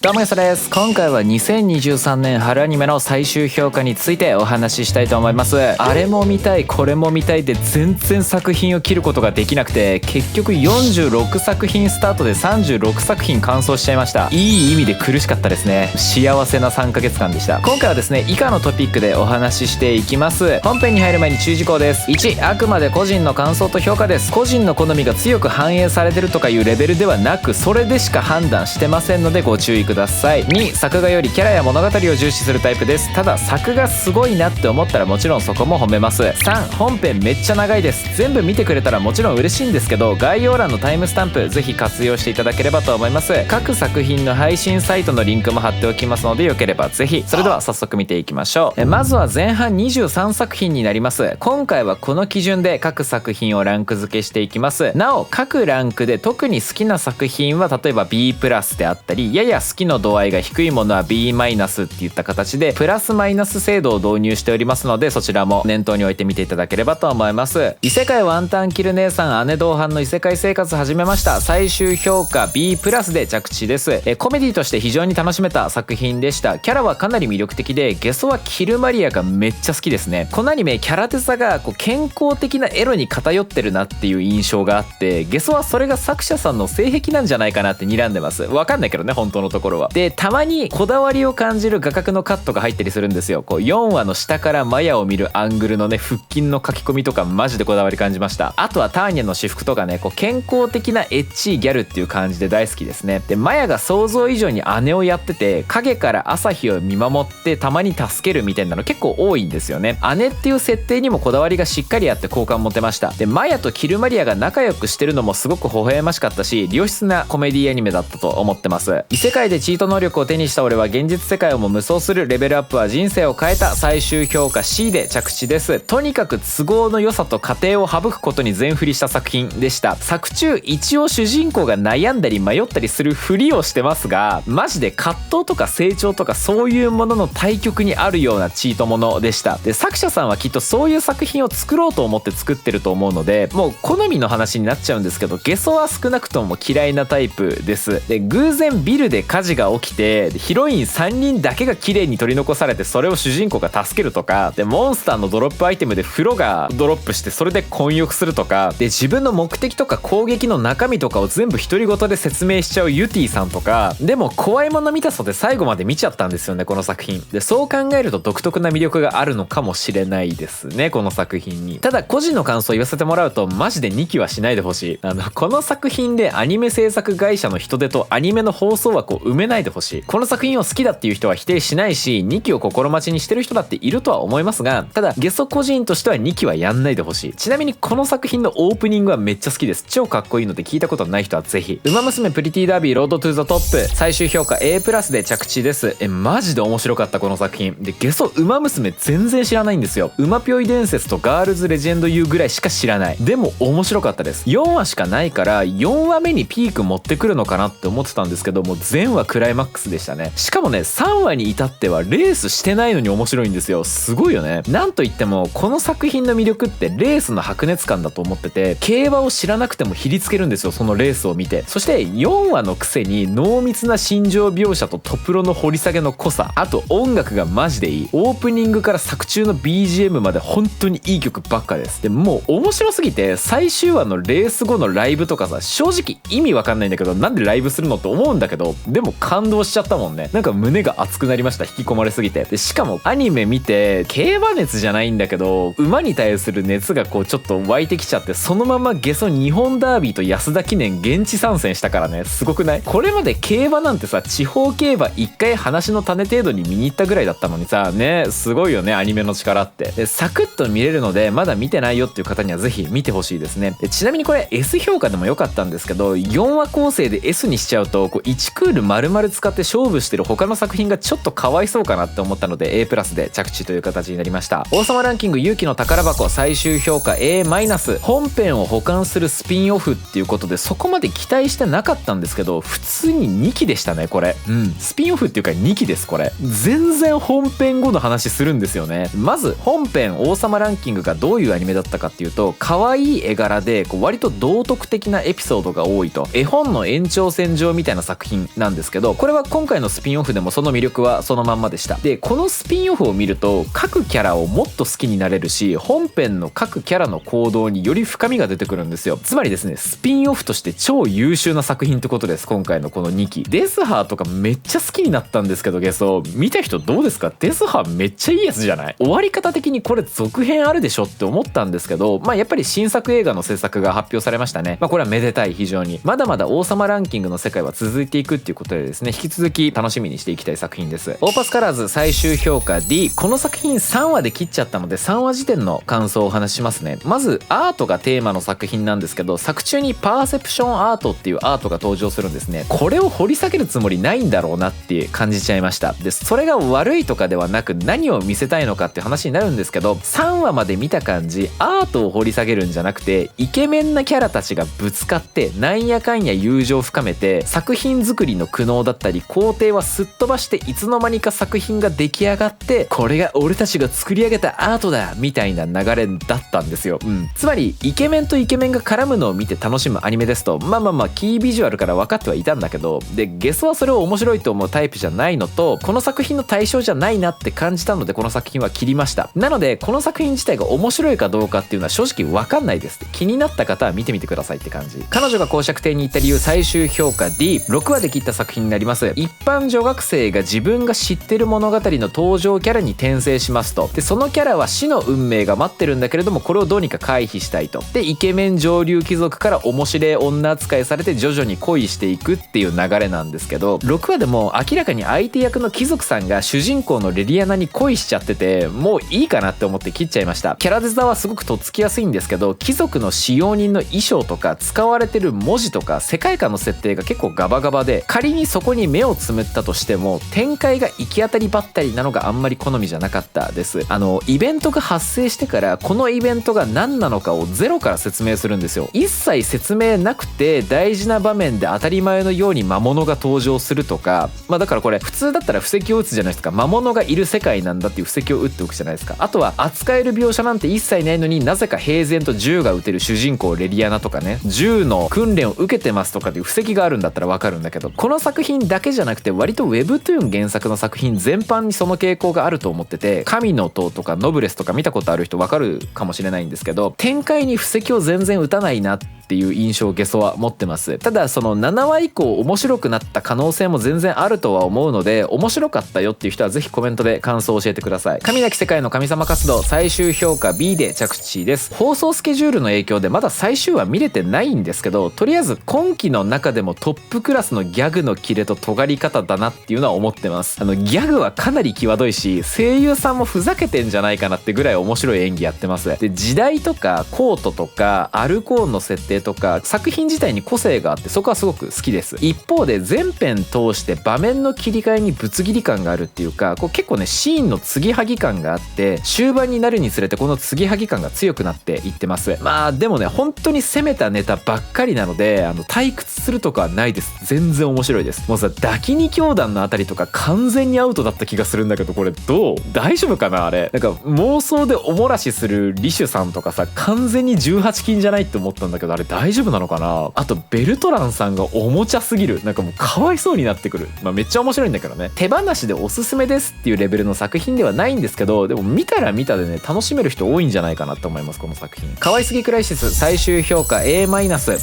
どうもやさです。今回は2023年春アニメの最終評価についてお話ししたいと思います。あれも見たいこれも見たいで全然作品を切ることができなくて、結局46作品スタートで36作品完走しちゃいました。いい意味で苦しかったですね。幸せな3ヶ月間でした。今回はですね、以下のトピックでお話ししていきます。本編に入る前に注意事項です。1、あくまで個人の感想と評価です。個人の好みが強く反映されてるとかいうレベルではなく、それでしか判断してませんのでご注意ください。2、作画よりキャラや物語を重視するタイプです。ただ作画すごいなって思ったらもちろんそこも褒めます。3、本編めっちゃ長いです。全部見てくれたらもちろん嬉しいんですけど、概要欄のタイムスタンプぜひ活用していただければと思います。各作品の配信サイトのリンクも貼っておきますので、よければぜひ。それでは早速見ていきましょう。まずは前半23作品になります。今回はこの基準で各作品をランク付けしていきます。なお各ランクで特に好きな作品は例えば B プラスであったり、やや好きの度合いが低いものは B マイナスっていった形でプラスマイナス制度を導入しておりますので、そちらも念頭に置いてみていただければと思います。異世界ワンタンキル姉さん姉同伴の異世界生活始めました。最終評価 B プラスで着地です。コメディとして非常に楽しめた作品でした。キャラはかなり魅力的で、ゲソはキルマリアがめっちゃ好きですね。このアニメキャラデザが健康的なエロに偏ってるなっていう印象があって、ゲソはそれが作者さんの性癖なんじゃないかなって睨んでます。わかんないけどね、本当のところは。でたまにこだわりを感じる画角のカットが入ったりするんですよ。4話の下からマヤを見るアングルのね、腹筋の書き込みとかマジでこだわり感じました。あとはターニャの私服とかね、健康的なエッチーギャルっていう感じで大好きですね。でマヤが想像以上に姉をやってて、影から朝日を見守ってたまに助けるみたいなの結構多いんですよね。姉っていう設定にもこだわりがしっかりあって好感持てました。でマヤとキルマリアが仲良くしてるのもすごく微笑ましかったし、良質なコメディアニメだったと思ってます。異世界でチート能力を手にした俺は現実世界をも無双する。レベルアップは人生を変えた。最終評価 C で着地です。とにかく都合の良さと過程を省くことに全振りした作品でした。作中一応主人公が悩んだり迷ったりするふりをしてますが、マジで葛藤とか成長とかそういうものの対極にあるようなチートものでした。で作者さんはきっとそういう作品を作ろうと思って作ってると思うので、もう好みの話になっちゃうんですけど、ゲソは少なくとも嫌いなタイプです。で偶然ビルで火事が起きてヒロイン3人だけが綺麗に取り残されて、それを主人公が助けるとかで、モンスターのドロップアイテムで風呂がドロップしてそれで混浴するとかで、自分の目的とか攻撃の中身とかを全部独り言で説明しちゃうユティさんとかでも怖いもの見たさで最後まで見ちゃったんですよね、この作品で。そう考えると独特な魅力があるのかもしれないですね、この作品に。ただ個人の感想を言わせてもらうと、マジで2期はしないでほしい。この作品でアニメ制作会社の人手とアニメの放送枠を埋めないでほしい。この作品を好きだっていう人は否定しないし、2期を心待ちにしてる人だっているとは思いますが、ただゲソ個人としては2期はやんないでほしい。ちなみにこの作品のオープニングはめっちゃ好きです。超かっこいいので聞いたことない人はぜひ。ウマ娘プリティダービーロードトゥーザトップ最終評価 A プラスで着地です。マジで面白かったこの作品で。ゲソウマ娘全然知らないんですよ。ウマぴょい伝説とガールズレジェンド U ぐらいしか知らない。でも面白かったです。4話しかないから4話目にピーク持ってくるのかなって思ってたんですけども、全話クライマックスでしたね。しかもね3話に至ってはレースしてないのに面白いんですよ。すごいよね。なんといってもこの作品の魅力ってレースの白熱感だと思ってて、競馬を知らなくてもひりつけるんですよ、そのレースを見て。そして4話のくせに濃密な心情描写とトプロの掘り下げの濃さ、あと音楽がマジでいい。オープニングから作中の BGM まで本当にいい曲ばっかです。でもう面白すぎて、最終話のレース後のライブとかさ、正直意味わかんないんだけど、なんでライブするのって思うんだけど、でも感動しちゃったもんね。なんか胸が熱くなりました、引き込まれすぎて。でしかもアニメ見て競馬熱じゃないんだけど、馬に対する熱がちょっと湧いてきちゃって、そのままゲソ日本ダービーと安田記念現地参戦したからね。すごくない？これまで競馬なんてさ、地方競馬一回話の種程度に見に行ったぐらいだったのにさね、すごいよねアニメの力って。でサクッと見れるので、まだ見てないよっていう方にはぜひ見てほしいですね。でちなみにこれ S 評価でも良かったんですけど、4話構成で S にしちゃうと1クール丸々使って勝負してる他の作品がちょっとかわいそうかなって思ったので A プラスで着地という形になりました。王様ランキング勇気の宝箱最終評価 A マイナス。本編を補完するスピンオフっていうことでそこまで期待してなかったんですけど、普通に2期でしたねこれ。スピンオフっていうか2期です。これ全然本編後の話するんですよね。まず本編王様ランキングがどういうアニメだったかっていうと、可愛い絵柄で割と道徳的なエピソードが多いと、絵本の延長線上みたいな作品なんですですけど、これは今回のスピンオフでもその魅力はそのまんまでした。でこのスピンオフを見ると各キャラをもっと好きになれるし、本編の各キャラの行動により深みが出てくるんですよ。つまりですね、スピンオフとして超優秀な作品ってことです。今回のこの2期デスハーとかめっちゃ好きになったんですけど、ゲソ見た人どうですか？デスハーめっちゃいいやつじゃない？終わり方的にこれ続編あるでしょって思ったんですけど、やっぱり新作映画の制作が発表されましたね。これはめでたい。非常にまだまだ王様ランキングの世界は続いていくっていうことでですね、引き続き楽しみにしていきたい作品です。オーパスカラーズ最終評価 D。 この作品3話で切っちゃったので3話時点の感想をお話ししますね。まずアートがテーマの作品なんですけど、作中にパーセプションアートっていうアートが登場するんですね。これを掘り下げるつもりないんだろうなって感じちゃいました。でそれが悪いとかではなく何を見せたいのかっていう話になるんですけど、3話まで見た感じアートを掘り下げるんじゃなくて、イケメンなキャラたちがぶつかってなんやかんや友情を深めて、作品作りの苦悩だったり工程はすっ飛ばして、いつの間にか作品が出来上がって、これが俺たちが作り上げたアートだみたいな流れだったんですよ。つまりイケメンとイケメンが絡むのを見て楽しむアニメですと、キービジュアルから分かってはいたんだけど、でゲスはそれを面白いと思うタイプじゃないのと、この作品の対象じゃないなって感じたのでこの作品は切りました。なのでこの作品自体が面白いかどうかっていうのは正直分かんないです。気になった方は見てみてくださいって感じ。彼女が公爵邸に行った理由最終評価 D。 6話で切った作品になります。一般女学生が自分が知ってる物語の登場キャラに転生しますと。でそのキャラは死の運命が待ってるんだけれども、これをどうにか回避したいと。でイケメン上流貴族から面白い女扱いされて徐々に恋していくっていう流れなんですけど、6話でも明らかに相手役の貴族さんが主人公のレリアナに恋しちゃってて、もういいかなって思って切っちゃいました。キャラデザはすごくとっつきやすいんですけど、貴族の使用人の衣装とか使われてる文字とか世界観の設定が結構ガバガバで、仮にそこに目をつむったとしても展開が行き当たりばったりなのがあんまり好みじゃなかったです。イベントが発生してからこのイベントが何なのかをゼロから説明するんですよ。一切説明なくて大事な場面で当たり前のように魔物が登場するとか、だからこれ普通だったら布石を打つじゃないですか。魔物がいる世界なんだっていう布石を打っておくじゃないですか。あとは扱える描写なんて一切ないのになぜか平然と銃が撃てる主人公レリアナとかね、銃の訓練を受けてますとかっていう布石があるんだったらわかるんだけど、この作品だけじゃなくて割と Webtoon 原作の作品全般にその傾向があると思ってて、神の塔とかノブレスとか見たことある人わかるかもしれないんですけど、展開に布石を全然打たないなっていう印象をゲソは持ってます。ただその7話以降面白くなった可能性も全然あるとは思うので、面白かったよっていう人はぜひコメントで感想を教えてください。神なき世界の神様活動最終評価 B で着地です。放送スケジュールの影響でまだ最終話見れてないんですけど、とりあえず今期の中でもトップクラスのギャグのキレと尖り方だなっていうのは思ってます。ギャグはかなり際どいし、声優さんもふざけてんじゃないかなってぐらい面白い演技やってます。で時代とかコートとかアルコーンの設定とか作品自体に個性があって、そこはすごく好きです。一方で全編通して場面の切り替えにぶつ切り感があるっていうか、結構ねシーンの継ぎはぎ感があって、終盤になるにつれてこの継ぎはぎ感が強くなっていってます。でもね本当に攻めたネタばっかりなので、退屈するとかはないです。全然面白いです。もうさ抱き二教団のあたりとか完全にアウトだった気がするんだけど、これどう大丈夫かな。あれなんか妄想でおもらしするリシュさんとかさ完全に18禁じゃないって思ったんだけど、あれ大丈夫なのかな。あとベルトランさんがおもちゃすぎる。なんかもうかわいそうになってくる。めっちゃ面白いんだけどね。手放しでおすすめですっていうレベルの作品ではないんですけど、でも見たら見たでね楽しめる人多いんじゃないかなと思います。この作品可愛すぎクライシス最終評価 A-。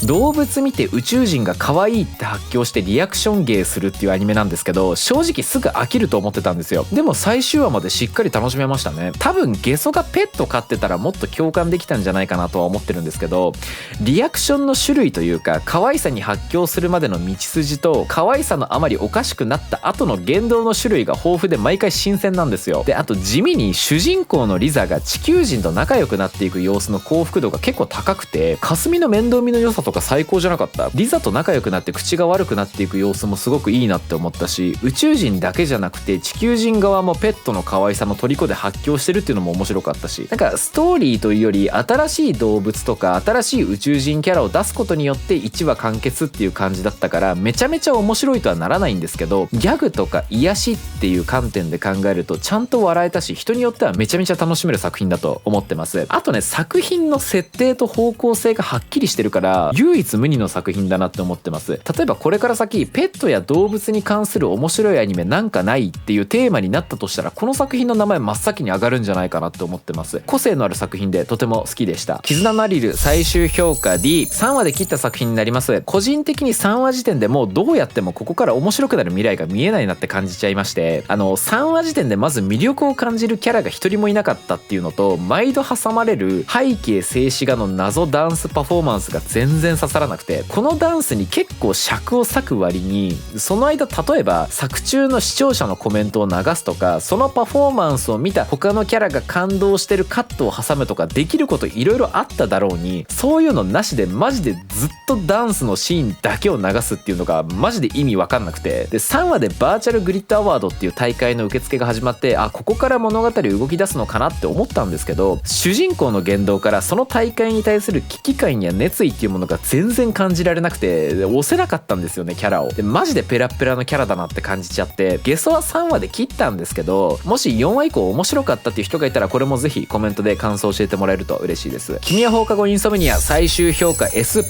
動物見て宇宙人が可愛いって発狂してリアクション芸するっていうアニメなんですけど、正直すぐ飽きると思ってたんですよ。でも最終話までしっかり楽しめましたね。多分ゲソがペット飼ってたらもっと共感できたんじゃないかなとは思ってるんですけど、リアクションの種類というか可愛さに発狂するまでの道筋と可愛さのあまりおかしくなった後の言動の種類が豊富で毎回新鮮なんですよ。であと地味に主人公のリザが地球人と仲良くなっていく様子の幸福度が結構高くて、霞の面倒見の良さとか最高じゃなかった。リザと仲良くなって口が悪くなっていく様子もすごくいいなって思ったし、宇宙人だけじゃなくて地球人側もペットの可愛さの虜で発狂してるっていうのも面白かったし、なんかストーリーというより新しい動物とか新しい宇宙人キャラを出すことによって1話完結っていう感じだったから、めちゃめちゃ面白いとはならないんですけど、ギャグとか癒しっていう観点で考えるとちゃんと笑えたし、人によってはめちゃめちゃ楽しめる作品だと思ってます。あとね作品の設定と方向性がはっきりしてるから唯一無二の作品だなって思ってます。例えばこれから先ペッットや動物に関する面白いアニメなんかないっていうテーマになったとしたら、この作品の名前真っ先に上がるんじゃないかなって思ってます。個性のある作品でとても好きでした。絆のリル最終評価 D、3話で切った作品になります。個人的に3話時点でもうどうやってもここから面白くなる未来が見えないなって感じちゃいまして、3話時点でまず魅力を感じるキャラが一人もいなかったっていうのと、毎度挟まれる背景静止画の謎ダンスパフォーマンスが全然刺さらなくて、このダンスに結構尺を割く割に、その間例えば作中の視聴者のコメントを流すとか、そのパフォーマンスを見た他のキャラが感動してるカットを挟むとかできることいろいろあっただろうに、そういうのなしでマジでずっとダンスのシーンだけを流すっていうのがマジで意味わかんなくて、で3話でバーチャルグリッドアワードっていう大会の受付が始まって、ここから物語動き出すのかなって思ったんですけど、主人公の言動からその大会に対する危機感や熱意っていうものが全然感じられなくて、押せなかったんですよね、キャラを。でマジでペラッペラのキャラだなって感じちゃって、ゲソは3話で切ったんですけど、もし4話以降面白かったっていう人がいたら、これもぜひコメントで感想教えてもらえると嬉しいです。君は放課後インソムニア最終評価 S+、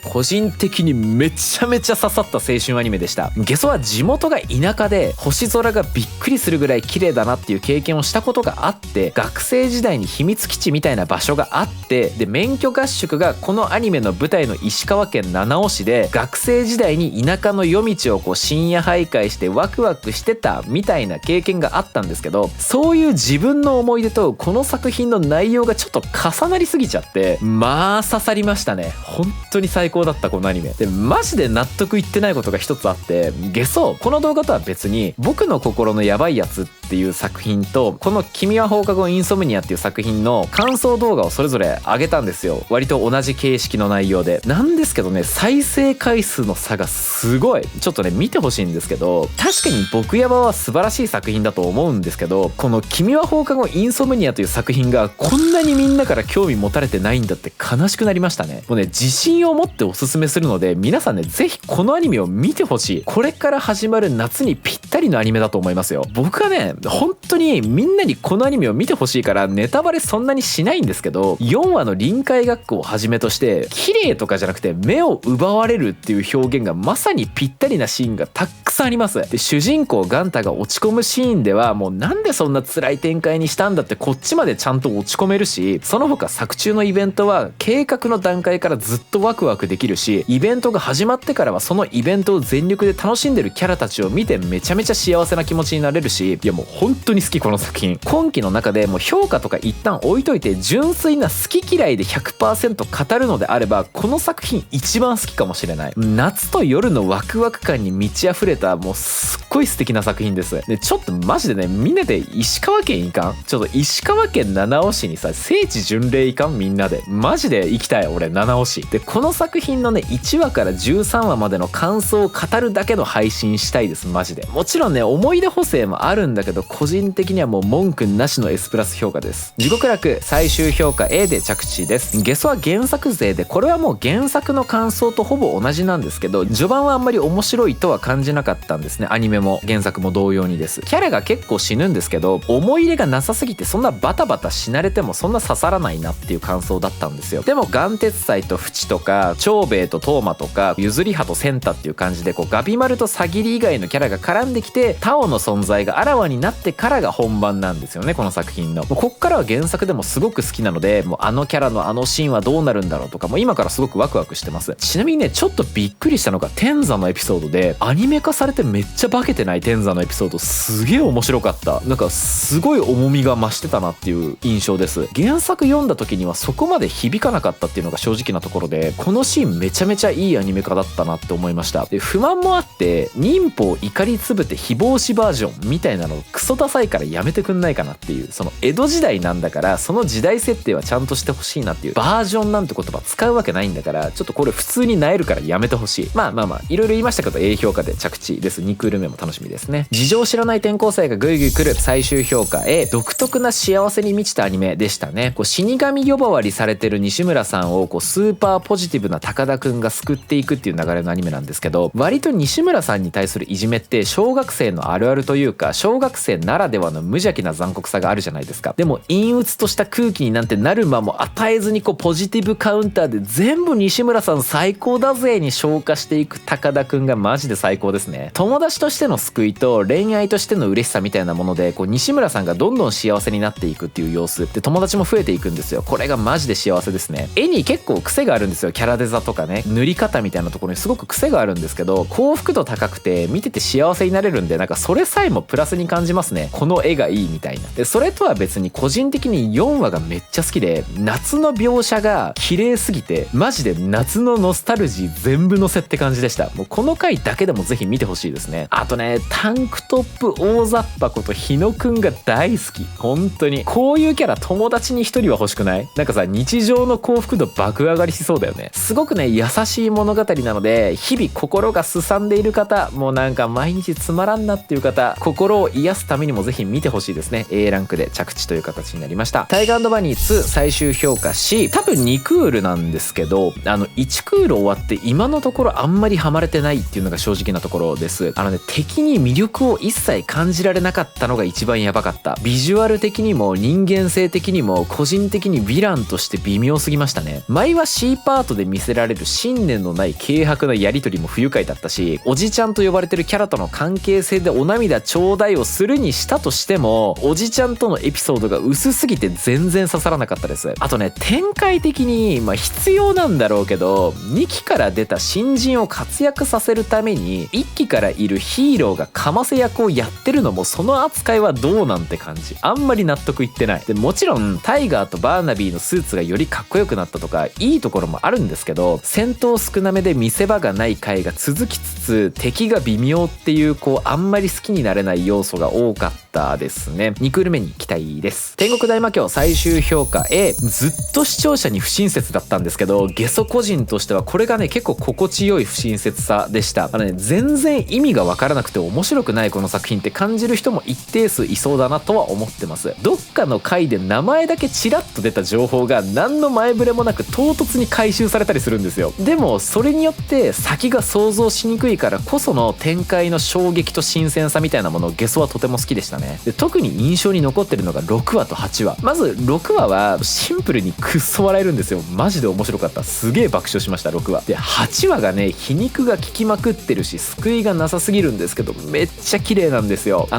個人的にめちゃめちゃ刺さった青春アニメでした。ゲソは地元が田舎で星空がびっくりするぐらい綺麗だなっていう経験をしたことがあって、学生時代に秘密基地みたいな場所があって、で免許合宿がこのアニメの舞台の石川県七尾市で、学生時代に田舎の夜道を深夜徘徊してワクワクしてたみたいな経験があったんですけど、そういう自分の思い出とこの作品の内容がちょっと重なりすぎちゃって、まあ刺さりましたね。本当に最高だったこのアニメで。マジで納得いってないことが一つあって、ゲソこの動画とは別に僕の心のヤバいやつっていう作品と、この君は放課後インソムニアっていう作品の感想動画をそれぞれ上げたんですよ。割と同じ形式の内容でなんですけどね、再生回数の差がすごい。ちょっとね見てほしいんですけど、確かに僕ヤバは素晴らしい作品だと思うんですけど、この君は放課後インソムニアという作品がこんなにみんなから興味持たれてないんだって悲しくなりましたね。もうね自信を持っておすすめするので、皆さんねぜひこのアニメを見てほしい。これから始まる夏にぴったりのアニメだと思いますよ。僕はね本当にみんなにこのアニメを見てほしいからネタバレそんなにしないんですけど、4話の臨海学校をはじめとして綺麗とかじゃなくて目を奪われるっていう表現がまさにぴったりなシーンがたくさんあります。で主人公ガンタが落ち込むシーンではもうなんでそんな辛い展開にしたんだってこっちまでちゃんと落ち込めるし、その他作中のイベントは計画の段階からずっとワクワクできるし、イベントが始まってからはそのイベントを全力で楽しんでるキャラたちを見てめちゃめちゃ幸せな気持ちになれるし、いやもう本当に好きこの作品。今期の中でもう評価とか一旦置いといて純粋な好き嫌いで 100% 語るのであれば、この作品一番好きかもしれない。夏と夜のワクワク感に満ち溢れたもうすっごい素敵な作品です。でちょっとマジでねみんなで石川県行かん？ちょっと石川県七尾市にさ聖地巡礼行かん？みんなでマジで行きたい俺七尾市で。この作品のね1話から13話までの感想を語るだけの配信したいですマジで。もちろんね思い出補正もあるんだけど、個人的にはもう文句なしの S+ 評価です。地獄楽最終評価 A で着地です。ゲソは原作勢で、これはもう原作の感想とほぼ同じなんですけど、序盤はあんまり面白いとは感じなかったんですね。アニメも原作も同様にです。キャラが結構死ぬんですけど、思い入れがなさすぎてそんなバタバタ死なれてもそんな刺さらないなっていう感想だったんですよ。でも眼鉄斎とフチとか長兵衛とトーマとかゆずりはとセンタっていう感じでガビマルとサギリ以外のキャラが絡んできて、タオの存在があらわになってからが本番なんですよねこの作品の。こっからは原作でもすごく好きなので、もうあのキャラのあのシーンはどうなるんだろうとかもう今からすごくワクワクしてます。ちなみにねちょっとびっくりしたのが天座のエピソードで、アニメ化されてめっちゃ化けてない天座のエピソードすげえ面白かった。なんかすごい重みが増してたなっていう印象です。原作読んだ時にはそこまで響かなかったっていうのが正直なところで、このシーンめちゃめちゃいいアニメ化だったなって思いました。で不満もあって、忍法怒りつぶて非防止バージョンみたいなのクソダサいからやめてくんないかなっていう、その江戸時代なんだからその時代設定はちゃんとしてほしいなっていう、バージョンなんて言葉使うわけないんだから、ちょっとこれ普通になえるからやめてほしい。まあいろいろ言いましたけど A 評価で着地です。2クール目も楽しみですね。事情を知らない転校生がぐいぐい来る最終評価 A、独特な幸せに満ちたアニメでしたね。死神呼ばわりされてる西村さんをスーパーポジティブな高田くんが救っていくっていう流れのアニメなんですけど、割と西村さんに対するいじめって小学生のあるあるというか、小学生ならではの無邪気な残酷さがあるじゃないですか。でも陰鬱とした空気になんてなる間も与えずにポジティブカウンターで全部西村さん最高だぜに消化していく高田くんがマジで最高ですね。友達としての救いと恋愛としての嬉しさみたいなもので西村さんがどんどん幸せになっていくっていう様子で、友達も増えていくんですよ。これがマジで幸せですね。絵に結構癖があるんですよ。キャラデザとかね、塗り方みたいなところにすごく癖があるんですけど、幸福度高くて見てて幸せになれるんで、なんかそれさえもプラスに感じますね。この絵がいいみたいな。でそれとは別に個人的に4話がめっちゃ好きで、夏の描写が綺麗すぎてマジで夏のノスタルジー全部乗せって感じでした。もうこの回だけでもぜひ見てほしいですね。あとね、タンクトップ大雑把こと日野くんが大好き。本当にこういうキャラ友達に一人は欲しくない？なんかさ、日常の幸福度爆上がりしそうだよね。すごくね優しい物語なので、日々心がすさんでいる方、もうなんか毎日つまらんなっていう方、心を癒すためにもぜひ見てほしいですね。 A ランクで着地という形になりました。タイガー&バニー2最終評価し、多分2クールなんですけど、1クール終わって今のところあんまりハマれてないっていうのが正直なところです。敵に魅力を一切感じられなかったのが一番やばかった。ビジュアル的にも人間性的にも個人的にヴィランとして微妙すぎましたね。前は C パートで見せられる信念のない軽薄なやり取りも不愉快だったし、おじちゃんと呼ばれてるキャラとの関係性でお涙ちょうだいをするにしたとしても、おじちゃんとのエピソードが薄すぎて全然刺さらなかったです。あとね、展開的に必要なんだろうけど、2期から出た新人を活躍させるために1期からいるヒーローがかませ役をやってるのも、その扱いはどうなんて感じ。あんまり納得いってない。でもちろんタイガーとバーナビーのスーツがよりかっこよくなったとかいいところもあるんですけど、戦闘少なめで見せ場がない回が続きつつ、敵が微妙っていうあんまり好きになれない要素が多かったですね。2クール目に期待です。天国大魔教最終評価 A。 ずっと視聴者に不親切だったんですけど、ゲソ個人としてはこれがね結構心地よい不親切さでした。全然意味がわからなくて面白くないこの作品って感じる人も一定数いそうだなとは思ってます。どっかの回で名前だけチラッと出た情報が何の前触れもなく唐突に回収されたりするんですよ。でもそれによって先が想像しにくいからこその展開の衝撃と新鮮さみたいなものをゲソはとても好きでしたね。で特に印象に残ってるのが6話と8話。まず6話はシンプルにくっそ笑えるんですよ。マジで面白かった。すげえ爆笑しました6話で。8話がね皮肉が効きまくってるし救いがなさすぎるんですけど、めっちゃ綺麗なんですよ。ち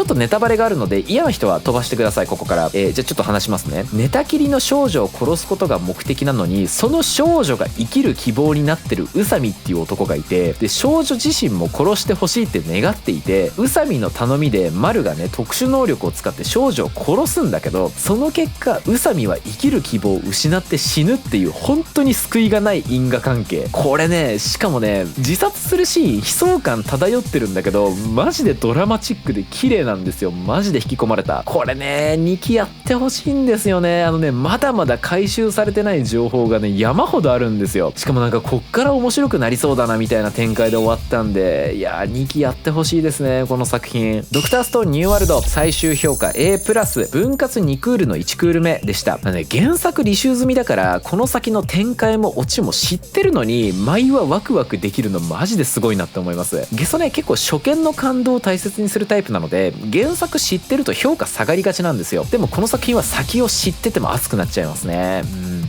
ょっとネタバレがあるので嫌な人は飛ばしてくださいここから。じゃあちょっと話しますね。寝たきりの少女を殺すことが目的なのに、その少女が生きる希望になってる宇佐美っていう男がいて、で少女自身も殺してほしいって願っていて、宇佐美の頼みで丸がね特殊能力を使って少女を殺すんだけど、その結果宇佐美は生きる希望を失って死ぬっていう本当に救いがない因果関係。これね、しかもね自殺するシーン悲壮感漂ってるんだけど、マジでドラマチックで綺麗なんですよ。マジで引き込まれた。これね2期やってほしいんですよね。まだまだ回収されてない情報がね山ほどあるんですよ。しかもなんかこっから面白くなりそうだなみたいな展開で終わったんで、いや2期やってほしいですねこの作品。ドクターストーンニューワールド最終評価 A+、分割2クールの1クール目でした。原作履修済みだからこの先の展開もオチも知ってるのに毎話ワクワクできるのマジですごいなって思います。ゲソね結構初見の感動を大切にするタイプなので、原作知ってると評価下がりがちなんですよ。でもこの作品は先を知ってても熱くなっちゃいますね。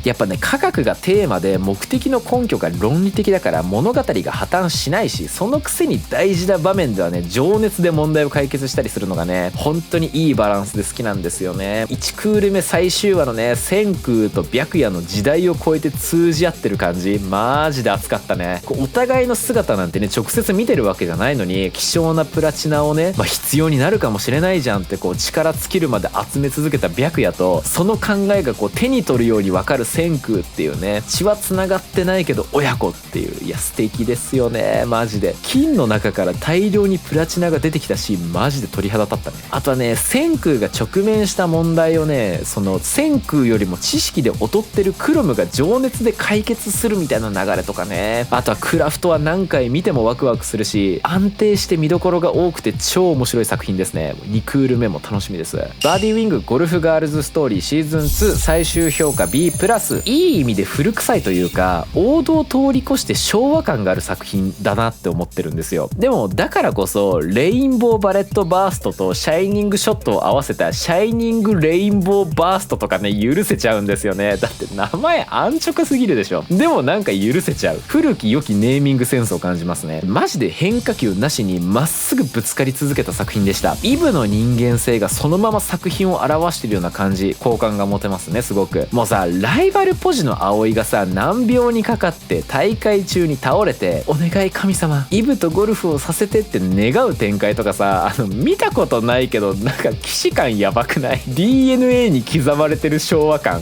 やっぱね科学がテーマで目的の根拠が論理的だから物語が破綻しないし、そのくせに大事な場面ではね情熱で問題を解決したりするのがね本当にいいバランスで好きなんですよね。1クール目最終話のね千空と白夜の時代を超えて通じ合ってる感じマジで熱かったね。お互いの姿なんてね直接見てるわけじゃないのに、希少なプラチナをね、必要になるかもしれないじゃんって力尽きるまで集め続けた白夜と、その考えが手に取るように分かる千空っていうね、血は繋がってないけど親子っていう、いや素敵ですよねマジで。金の中から大量にプラチナが出てきたシーンマジで鳥肌立ったね。あとはね千空が直面した問題をね、その千空よりも知識で劣ってるクロムが情熱で解決するみたいな流れとかね。あとはクラフトは何回見てもワクワクするし、安定して見どころが多くて超面白い作品ですね。2クール目も楽しみです。バーディーウィングゴルフガールズストーリーシーズン2最終評価 B+、ラスいい意味で古臭いというか王道を通り越して昭和感がある作品だなって思ってるんですよ。でもだからこそレインボーバレットバーストとシャイニングショットを合わせたシャイニングレインボーバーストとかね許せちゃうんですよね。だって名前安直すぎるでしょ。でもなんか許せちゃう古き良きネーミングセンスを感じますね。マジで変化球なしにまっすぐぶつかり続けた作品でした。イブの人間性がそのまま作品を表してるような感じ、好感が持てますね。すごくもうさ、ライバルポジの葵がさ難病にかかって大会中に倒れてお願い神様イブとゴルフをさせてって願う展開とかさ、見たことないけどなんか既視感やばくない？ DNA に刻まれてる昭和感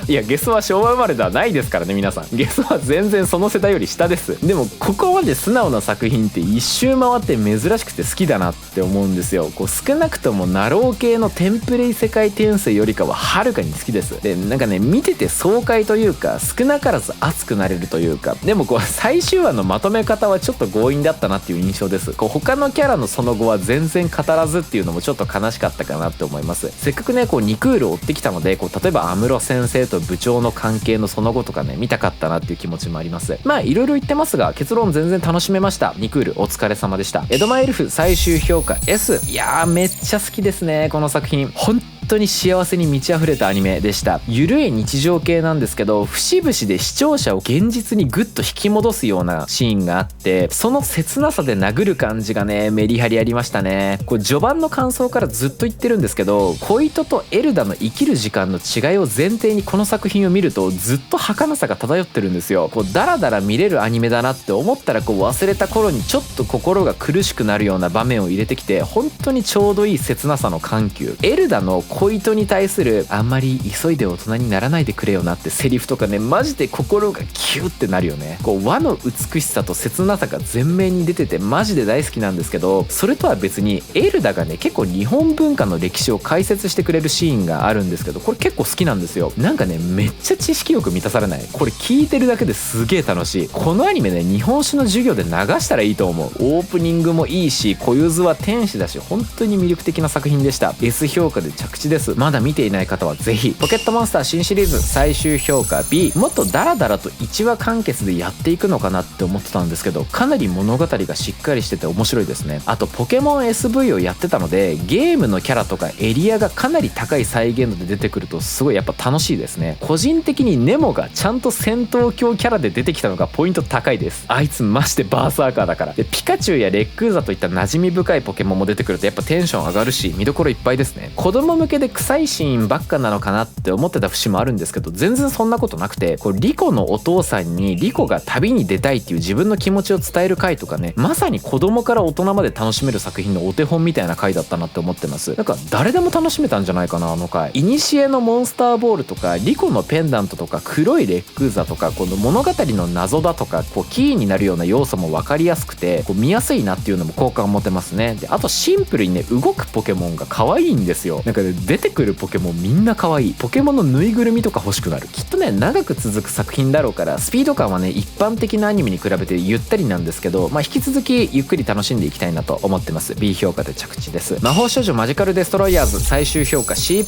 いやゲスは昭和生まれではないですからね皆さん。ゲスは全然その世代より下です。でもここまで素直な作品って一周回って珍しくて好きだなって思うんですよ。こう少なくともナロー系のテンプレイ世界転生よりかははるかに好きです。でなんかね見てて爽快というか少なからず熱くなれるというか、でもこう最終話のまとめ方はちょっと強引だったなっていう印象です。こう他のキャラのその後は全然語らずっていうのもちょっと悲しかったかなって思います。せっかくねこう2クール追ってきたのでこう例えば安室先生と部長の関係のその後とかね見たかったなっていう気持ちもあります。まあいろいろ言ってますが結論全然楽しめました。2クールお疲れ様でした。江戸前エルフ最終評価 S。 いやーめっちゃ好きですねこの作品。本当に幸せに満ち溢れたアニメでした。ゆるい日常系なんですけど節々で視聴者を現実にグッと引き戻すようなシーンがあって、その切なさで殴る感じがねメリハリありましたね。これ序盤の感想からずっと言ってるんですけど、小糸とエルダの生きる時間の違いを前提にこの作品を見るとずっと儚さが漂ってるんですよ。こうダラダラ見れるアニメだなって思ったらこう忘れた頃にちょっと心が苦しくなるような場面を入れてきて本当にちょうどいい切なさの緩急。エルダの小糸に対するあんまり急いで大人にならないでくれよなってセリフとかねマジで心がキューってなるよね。こう和の美しさと切なさが前面に出ててマジで大好きなんですけど、それとは別にエルダがね結構日本文化の歴史を解説してくれるシーンがあるんですけど、これ結構好きなんですよ。なんかねめっちゃ知識欲満たされない？これ聞いてるだけですげえ楽しい。このアニメね日本史の授業で流したらいいと思う。オープニングもいいし小ゆずは天使だし本当に魅力的な作品でした。 S 評価で着地です。まだ見ていない方はぜひ。ポケットモンスター新シリーズ最終評価 B。 もっとダラダラと1話完結でやっていくのかなって思ってたんですけどかなり物語がしっかりしてて面白いですね。あとポケモン SV をやってたのでゲームのキャラとかエリアがかなり高い再現度で出てくるとすごいやっぱ楽しいですね。個人的にネモがちゃんと戦闘狂キャラで出てきたのがポイント高いです。あいつマジでバーサーカーだから。でピカチュウやレックーザといった馴染み深いポケモンも出てくるとやっぱテンション上がるし見どころいっぱいですね。子供向けで臭いシーンばっかなのかなって思ってた節もあるんですけど全然そんなことなくて、こうリコのお父さんにリコが旅に出たいっていう自分の気持ちを伝える回とかね、まさに子供から大人まで楽しめる作品のお手本みたいな回だったなって思ってます。なんか誰でも楽しめたんじゃないかなあの回。イニシエのモンスターボールとかリコのペンダントとか黒いレックーザとかこの物語の謎だとかこうキーになるような要素も分かりやすくてこう見やすいなっていうのも好感を持てますね。であとシンプルにね動くポケモンが可愛いんですよ。なんかね出てくるポケモンみんな可愛い。ポケモンのぬいぐるみとか欲しくなる。きっとね長く続く作品だろうからスピード感はね一般的なアニメに比べてゆったりなんですけど、まあ引き続きゆっくり楽しんでいきたいなと思ってます。 B 評価で着地です。魔法少女マジカルデストロイヤーズ最終評価 C+。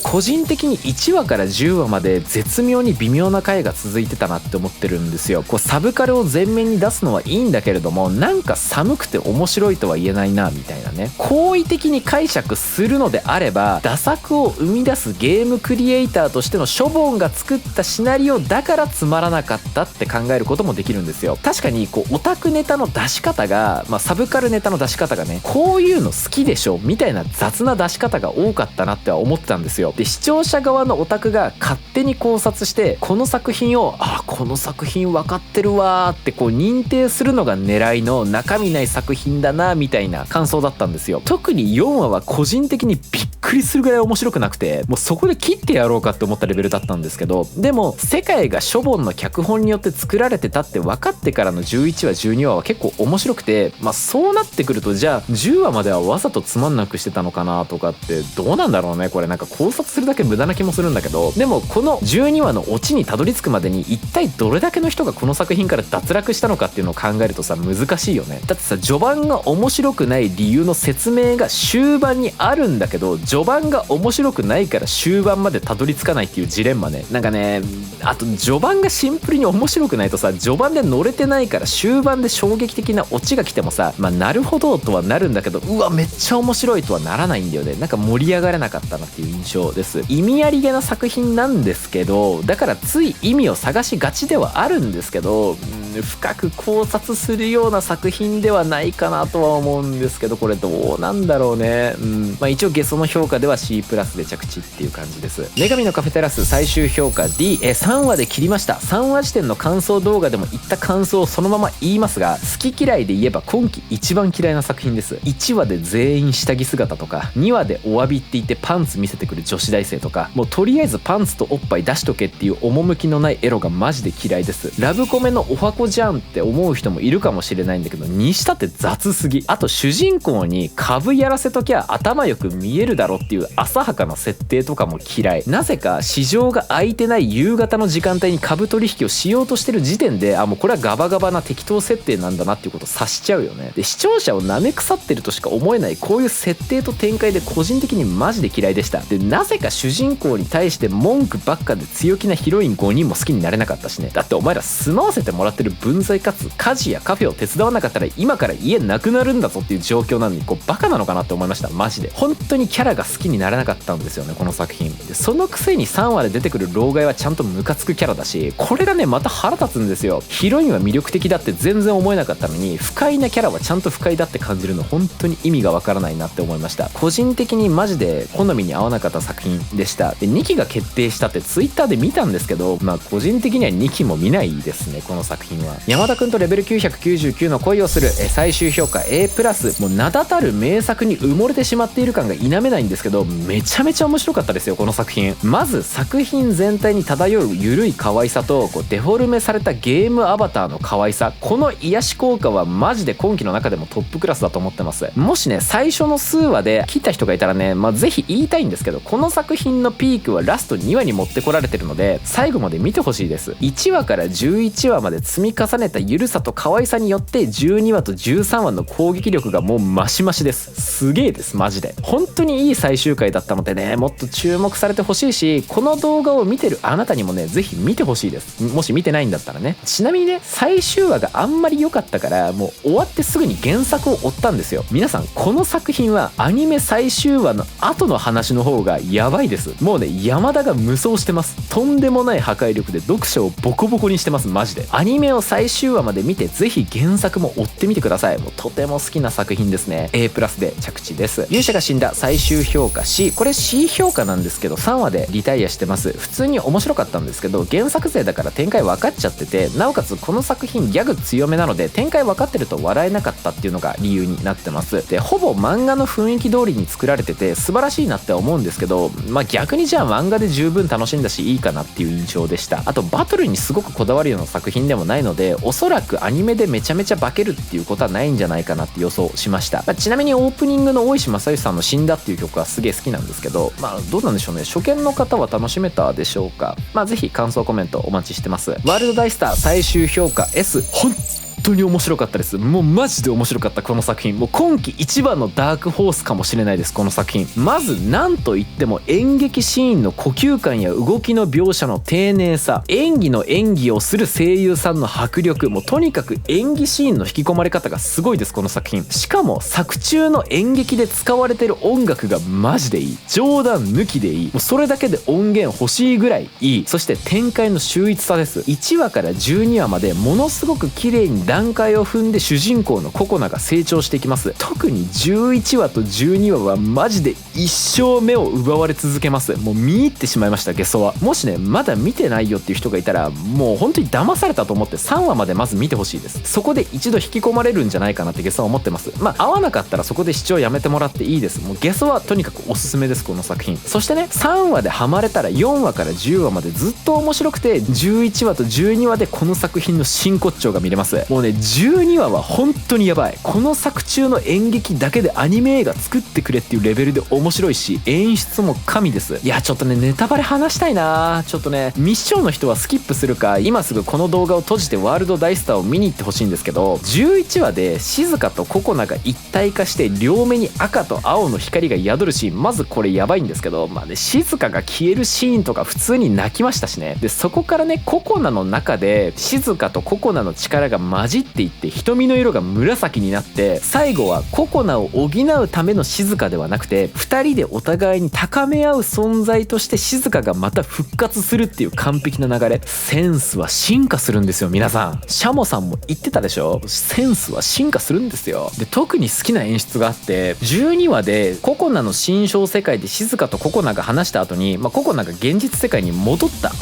個人的に1話から10話まで絶妙に微妙な回が続いてたなって思ってるんですよ。こうサブカルを前面に出すのはいいんだけれどもなんか寒くて面白いとは言えないなみたいなね。好意的に解釈するのであればダ作を生み出すゲームクリエイターとしてのショボンが作ったシナリオだからつまらなかったって考えることもできるんですよ。確かにこうオタクネタの出し方が、サブカルネタの出し方がねこういうの好きでしょみたいな雑な出し方が多かったなっては思ってたんですよ。で視聴者側のオタクが勝手に考察してこの作品をこの作品分かってるわーってこう認定するのが狙いの中身ない作品だなみたいな感想だったんですよ。特に4話は個人的にびっくりするぐらい面白くなくてもうそこで切ってやろうかって思ったレベルだったんですけど、でも世界がショボンの脚本によって作られてたって分かってからの11話12話は結構面白くて、そうなってくるとじゃあ10話まではわざとつまんなくしてたのかなとかってどうなんだろうね。これなんか考察するだけ無駄な気もするんだけど、でもこの12話のオチにたどり着くまでに一体どれだけの人がこの作品から脱落したのかっていうのを考えるとさ難しいよね。だってさ序盤が面白くない理由の説明が終盤にあるんだけど序序盤が面白くないから終盤までたどり着かないっていうジレンマね。なんかね、あと序盤がシンプルに面白くないとさ、序盤で乗れてないから終盤で衝撃的なオチが来てもさ、まあなるほどとはなるんだけど、うわめっちゃ面白いとはならないんだよね。なんか盛り上がれなかったなっていう印象です。意味ありげな作品なんですけど、だからつい意味を探しがちではあるんですけど、深く考察するような作品ではないかなとは思うんですけど、これどうなんだろうね。まあ一応ゲソの評価では C プラスで着地っていう感じです。女神のカフェテラス最終評価 D、3話で切りました。3話時点の感想動画でも言った感想をそのまま言いますが、好き嫌いで言えば今季一番嫌いな作品です。1話で全員下着姿とか、2話でお詫びって言ってパンツ見せてくる女子大生とか、もうとりあえずパンツとおっぱい出しとけっていう趣のないエロがマジで嫌いです。ラブコメのお箱じゃんって思う人もいるかもしれないんだけど、にしたって雑すぎ。あと主人公に株やらせときゃ頭よく見えるだろっていう浅はかな設定とかも嫌い。なぜか市場が空いてない夕方の時間帯に株取引をしようとしてる時点で、もうこれはガバガバな適当設定なんだなっていうことを察しちゃうよね。で視聴者を舐め腐ってるとしか思えないこういう設定と展開で個人的にマジで嫌いでした。でなぜか主人公に対して文句ばっかで強気なヒロイン5人も好きになれなかったしね。だってお前ら住まわせてもらってる分際かつ家事やカフェを手伝わなかったら今から家なくなるんだぞっていう状況なのに、こうバカなのかなって思いました。マジで本当にキャラが好きになれなかったんですよね、この作品で。そのくせに3話で出てくる老害はちゃんとムカつくキャラだし、これがねまた腹立つんですよ。ヒロインは魅力的だって全然思えなかったのに、不快なキャラはちゃんと不快だって感じるの本当に意味がわからないなって思いました。個人的にマジで好みに合わなかった作品でした。で2期が決定したってツイッターで見たんですけど、まあ個人的には2期も見ないですね、この作品は。山田くんとレベル999の恋をする最終評価 A+。もう名だたる名作に埋もれてしまっている感が否めないんですけど、めちゃめちゃ面白かったですよ、この作品。まず作品全体に漂う緩い可愛さと、こうデフォルメされたゲームアバターの可愛さ、この癒し効果はマジで今期の中でもトップクラスだと思ってます。もしね最初の数話で切った人がいたらね、ぜひ言いたいんですけど、この作品のピークはラスト2話に持ってこられてるので最後まで見てほしいです。1話から11話まで積み重ねた緩さと可愛さによって12話と13話の攻撃力がもうマシマシです。すげえです、マジで。本当にいい最終回だったのでね、もっと注目されてほしいし、この動画を見てるあなたにもねぜひ見てほしいです、もし見てないんだったらね。ちなみにね最終話があんまり良かったからもう終わってすぐに原作を追ったんですよ。皆さんこの作品はアニメ最終話の後の話の方がやばいです。もうね山田が無双してます。とんでもない破壊力で読者をボコボコにしてます、マジで。アニメを最終話まで見てぜひ原作も追ってみてください。もうとても好きな作品ですね。 A+ で着地です。勇者が死んだ最終評価 C。 これ C 評価なんですけど3話でリタイアしてます。普通に面白かったんですけど、原作勢だから展開分かっちゃってて、なおかつこの作品ギャグ強めなので展開分かってると笑えなかったっていうのが理由になってます。でほぼ漫画の雰囲気通りに作られてて素晴らしいなって思うんですけど、逆にじゃあ漫画で十分楽しんだしいいかなっていう印象でした。あとバトルにすごくこだわるような作品でもないので、おそらくアニメでめちゃめちゃ化けるっていうことはないんじゃないかなって予想しました。ちなみにオープニングの大石正義さんの死んだっていう曲はすげえ好きなんですけど、どうなんでしょうね、初見の方は楽しめたでしょうか。ぜひ感想コメントお待ちしてます。ワールド大スター最終評価 S。 本当に面白かったです。もうマジで面白かった。この作品もう今季一番のダークホースかもしれないです。この作品まず何といっても演劇シーンの呼吸感や動きの描写の丁寧さ、演技をする声優さんの迫力、もうとにかく演技シーンの引き込まれ方がすごいです、この作品。しかも作中の演劇で使われてる音楽がマジでいい。冗談抜きでいい。もうそれだけで音源欲しいぐらいいい。そして展開の秀逸さです。1話から12話までものすごく綺麗に段階を踏んで主人公のココナが成長していきます。特に11話と12話はマジで一生目を奪われ続けます。もう見入ってしまいました。ゲソはもしねまだ見てないよっていう人がいたらもう本当に騙されたと思って3話までまず見てほしいです。そこで一度引き込まれるんじゃないかなってゲソは思ってます。合わなかったらそこで視聴やめてもらっていいです。もうゲソはとにかくおすすめです、この作品。そしてね3話でハマれたら4話から10話までずっと面白くて、11話と12話でこの作品の真骨頂が見れます。もうねね12話は本当にやばい。この作中の演劇だけでアニメ映画作ってくれっていうレベルで面白いし、演出も神です。いやちょっとねネタバレ話したいな。ちょっとねミッションの人はスキップするか今すぐこの動画を閉じてワールド大スターを見に行ってほしいんですけど、11話で静香とココナが一体化して両目に赤と青の光が宿るシーン、まずこれやばいんですけど、まあね静香が消えるシーンとか普通に泣きましたしね。でそこからねココナの中で静香とココナの力が混じっていって瞳の色が紫になって、最後はココナを補うための静香ではなくて2人でお互いに高め合う存在として静香がまた復活するっていう完璧な流れ。センスは進化するんですよ皆さん。シャモさんも言ってたでしょ、センスは進化するんですよ。で特に好きな演出があって、12話でココナの心象世界で静香とココナが話した後に、ココナが現実世界に戻った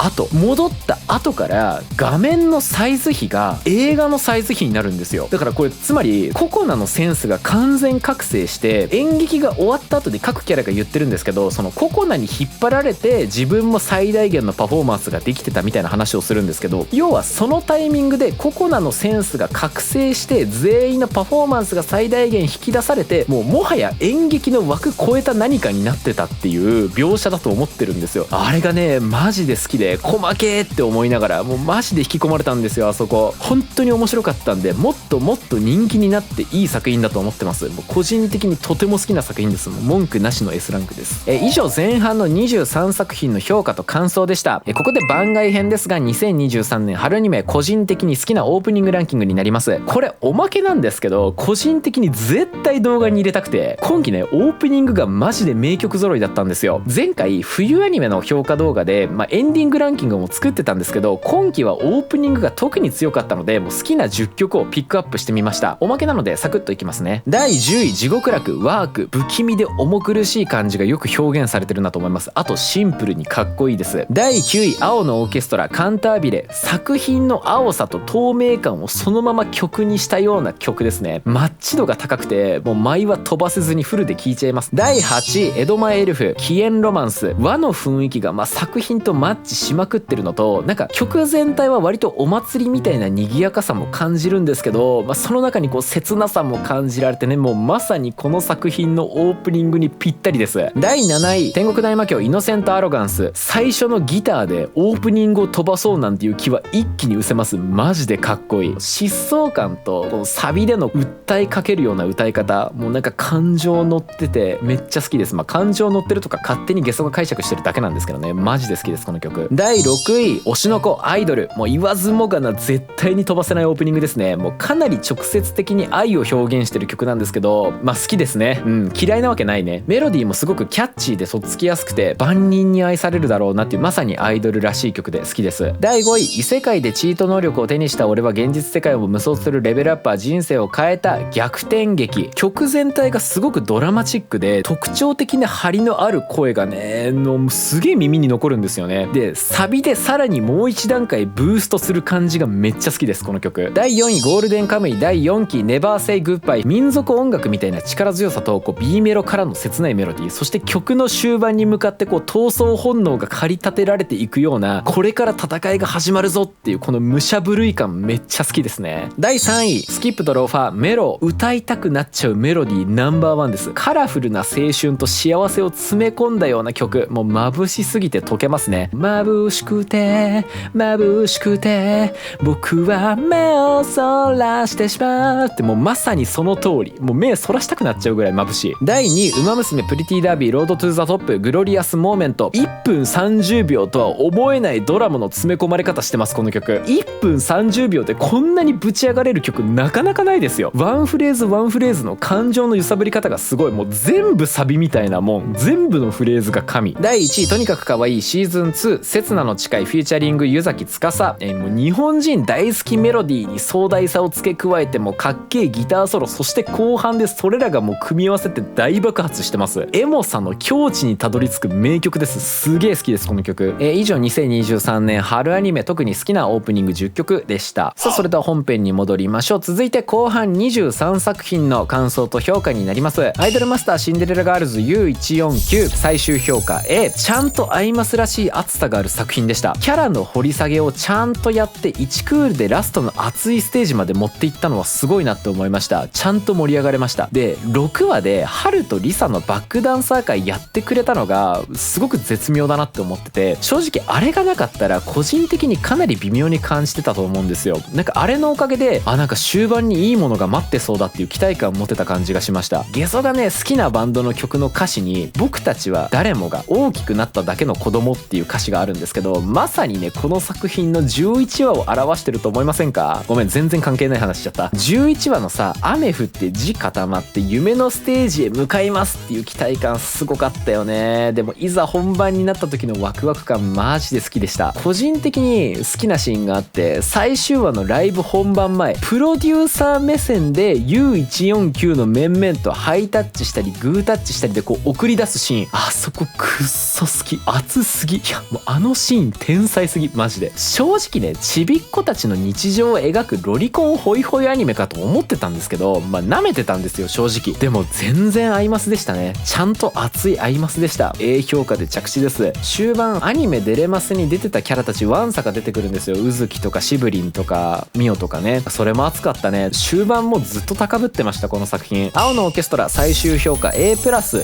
後から画面のサイズ比が映画のサイズ比になるんですよ。だからこれつまりココナのセンスが完全覚醒して、演劇が終わった後で各キャラが言ってるんですけど、そのココナに引っ張られて自分も最大限のパフォーマンスができてたみたいな話をするんですけど、要はそのタイミングでココナのセンスが覚醒して全員のパフォーマンスが最大限引き出されて、もはや演劇の枠超えた何かになってたっていう描写だと思ってるんですよ。あれがねマジで好きで細けーって思いながら、もうマジで引き込まれたんですよ。あそこ本当に面白かったんで、もっともっと人気になっていい作品だと思ってます。もう個人的にとても好きな作品です。もう文句なしの S ランクです。以上前半の23作品の評価と感想でした。ここで番外編ですが、2023年春アニメ個人的に好きなオープニングランキングになります。これおまけなんですけど、個人的に絶対動画に入れたくて、今期ねオープニングがマジで名曲揃いだったんですよ。前回冬アニメの評価動画で、エンディングランキングも作ってたんですけど、今期はオープニングが特に強かったので、もう好きな10曲をピックアップしてみました。おまけなのでサクッといきますね。第10位地獄楽ワーク、不気味で重苦しい感じがよく表現されてるなと思います。あとシンプルにかっこいいです。第9位青のオーケストラカンタービレ、作品の青さと透明感をそのまま曲にしたような曲ですね。マッチ度が高くて、もう舞は飛ばせずにフルで聴いちゃいます。第8位江戸前エルフ起源ロマンス、和の雰囲気が作品とマッチしまくってるのと、なんか曲全体は割とお祭りみたいな賑やかさも感じるんですけど、その中にこう切なさも感じられてね、もうまさにこの作品のオープニングにぴったりです。第7位天国大魔教イノセントアロガンス、最初のギターでオープニングを飛ばそうなんていう気は一気に失せます。マジでかっこいい。疾走感とこのサビでの訴えかけるような歌い方、もうなんか感情乗っててめっちゃ好きです。感情乗ってるとか勝手にゲソが解釈してるだけなんですけどね、マジで好きですこの曲。第6位推しの子アイドル、もう言わずもがな絶対に飛ばせないオープニングですね。もうかなり直接的に愛を表現してる曲なんですけど、好きですね。嫌いなわけないね。メロディーもすごくキャッチーでとっつきやすくて万人に愛されるだろうなっていう、まさにアイドルらしい曲で好きです。第5位異世界でチート能力を手にした俺は現実世界を無双するレベルアッパー、人生を変えた逆転劇。曲全体がすごくドラマチックで特徴的な張りのある声がねすげえ耳に残るんですよね。でサビでさらにもう一段階ブーストする感じがめっちゃ好きですこの曲。第4位ゴールデンカムイ第4期ネバーセイグッバイ、民族音楽みたいな力強さとB メロからの切ないメロディー、そして曲の終盤に向かって闘争本能が駆り立てられていくような、これから戦いが始まるぞっていうこの武者震い感めっちゃ好きですね。第3位スキップとローファーメロ、歌いたくなっちゃうメロディーナンバーワンです。カラフルな青春と幸せを詰め込んだような曲、もう眩しすぎて溶けますね。眩しくて眩しくて僕は目をそらしてしまうって、もうまさにその通り、もう目そらしたくなっちゃうぐらい眩しい。第2位ウマ娘プリティダービーロードトゥザトップグロリアスモーメント、1分30秒とは思えないドラマの詰め込まれ方してますこの曲。1分30秒でこんなにぶち上がれる曲なかなかないですよ。ワンフレーズワンフレーズの感情の揺さぶり方がすごい、もう全部サビみたいなもん、全部のフレーズが神。第1位とにかく可愛いシーズン2刹那の誓いフューチャリング湯崎司、もう日本人大好きメロディーに壮大さを付け加えて、もうかっけえギターソロ、そして後半でそれらがもう組み合わせて大爆発してます。エモさの境地にたどり着く名曲です。すげえ好きですこの曲。以上2023年春アニメ特に好きなオープニング10曲でした。さあそれでは本編に戻りましょう。続いて後半23作品の感想と評価になります。アイドルマスターシンデレラガールズ U149 最終評価 A、 ちゃんとアイマスらしい熱さがある作品でした。キャラの掘り下げをちゃんとやって1クールでラストの熱熱いステージまで持っていったのはすごいなって思いました。ちゃんと盛り上がれました。で6話で春とリサのバックダンサー会やってくれたのがすごく絶妙だなって思ってて、正直あれがなかったら個人的にかなり微妙に感じてたと思うんですよ。なんかあれのおかげでなんか終盤にいいものが待ってそうだっていう期待感を持てた感じがしました。ゲソがね好きなバンドの曲の歌詞に僕たちは誰もが大きくなっただけの子供っていう歌詞があるんですけど、まさにねこの作品の11話を表してると思いませんか？ごめん全然関係ない話しちゃった。11話のさ雨降って地固まって夢のステージへ向かいますっていう期待感すごかったよね。でもいざ本番になった時のワクワク感マジで好きでした。個人的に好きなシーンがあって、最終話のライブ本番前プロデューサー目線で U149 の面々とハイタッチしたりグータッチしたりでこう送り出すシーン、あそこくっそ好き。熱すぎ。いやもうあのシーン天才すぎマジで。正直ねちびっ子たちの日常を描くロリコンホイホイアニメかと思ってたんですけど、舐めてたんですよ正直。でも全然アイマスでしたね。ちゃんと熱いアイマスでした。評価で着地です。終盤アニメデレマスに出てたキャラたちワンサが出てくるんですよ。うずきとかしぶりんとかミオとかね。それも熱かったね。終盤もずっと高ぶってましたこの作品。青のオーケストラ最終評価 A+。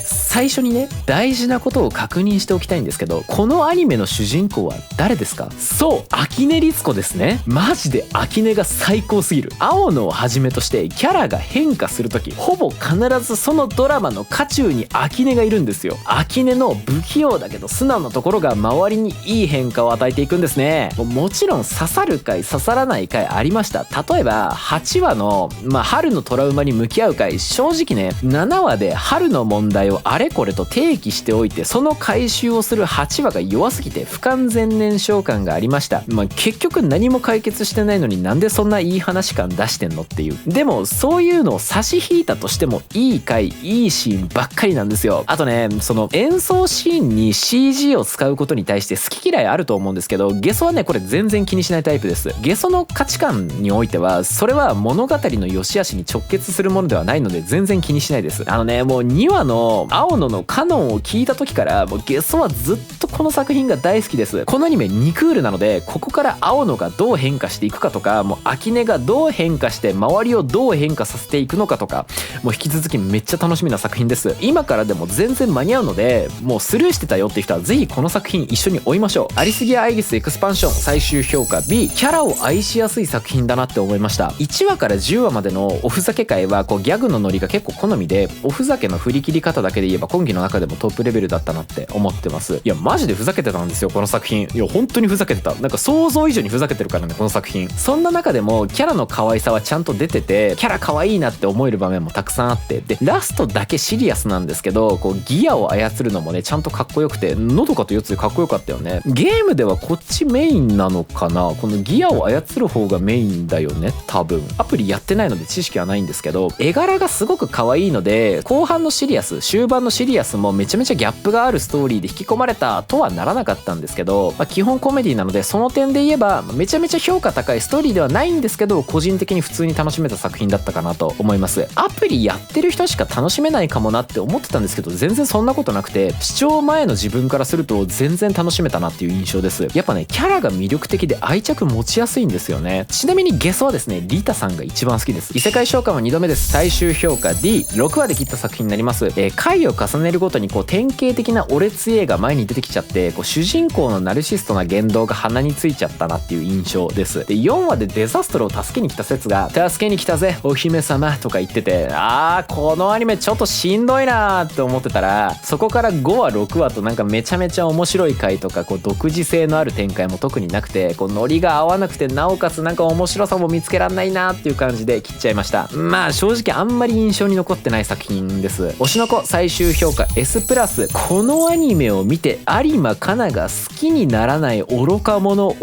最初にね大事なことを確認しておきたいんですけど、このアニメの主人公は誰ですか？そう秋音律子ですね。マジで秋音が最高すぎる。青野をはじめとしてキャラが変化する時ほぼ必ずそのドラマの渦中に秋音がいるんですよ。秋音の不器用だけど素直なところが周りにいい変化を与えていくんですね。もちろん刺さる回刺さらない回ありました。例えば8話の、春のトラウマに向き合う回、正直ね7話で春の問題をあれこれと提起しておいてその回収をする8話が弱すぎて不完全燃焼感がありました。結局何も解決してないのになんでそんないい話感出してんのっていう。でもそういうのを差し引いたとしてもいい回いいシーンばっかりなんですよ。あとねその演奏シーンに CG を使うことに対して好き嫌いあると思うんですけど、ゲソはねこれ全然気にしないタイプです。ゲソの価値観においてはそれは物語の良し悪しに直結するものではないので全然気にしないです。もう2話の青野のカノンを聞いた時からもうゲソはずっとこの作品が大好きです。このアニメ2クールなのでここから青野がどう変化していくかとか、もう秋音がどう変化して周りをどう変化させていくのかとか、もう引き続きめっちゃ楽しみな作品です。今からでも全然間に合うので、もうスルーしてたよっていう人はぜひこの作品一緒に追いましょう。アリスギアアイギスエクスパンション最終評価 B。 キャラを愛しやすい作品だなって思いました。1話から10話までのおふざけ回はこうギャグのノリが結構好みで、おふざけの振り切り方だけで言えば今期の中でもトップレベルだったなって思ってます。いやマジでふざけてたんですよこの作品。いや本当にふざけてた。なんか想像以上にふざけてるからねこの作品。そんな中でもキャラの可愛さはちゃんと出てて、キャラ可愛いなって思える場面もたくさんあって、でラストだけシリアスなんですけど、こうギアを操るのもねちゃんとかっこよくて、のどかと四つでかっこよかったよね。ゲームではこっちメインなのかな。このギアを操る方がメインだよね多分。アプリやってないので知識はないんですけど、絵柄がすごく可愛いので後半のシリアス終盤のシリアスもめちゃめちゃギャップがあるストーリーで引き込まれたとはならなかったんですけど、基本コメディなのでその点で言えばめちゃめちゃ評価高いストーリーではないんですけど、個人的に普通に楽しめた作品だったかなと思います。アプリやってる人しか楽しめないかもなって思ってたんですけど、全然そんなことなくて、視聴前の自分からすると全然楽しめたなっていう印象です。やっぱねキャラが魅力的で愛着持ちやすいんですよね。ちなみにゲソはですねリタさんが一番好きです。異世界召喚は2度目です。最終評価 D。6 話で切った作品になります。回を重ねるごとにこう典型的なオレツ絵が前に出てきちゃって、こう主人公のナルシストな言動が鼻についちゃったなっていう印象です。で4話でデザストロを助けに来た説が助けに来たぜお姫様とか言ってて、このアニメちょっとしんどいなーって思ってたら、そこから5話6話となんかめちゃめちゃ面白い回とかこう独自性のある展開も特になくて、こうノリが合わなくて、なおかつなんか面白さも見つけらんないなーっていう感じで切っちゃいました。正直あんまり印象に残ってない作品です。推しの子最終評価 S+。このアニメを見て有馬香奈が好きにならない愚か者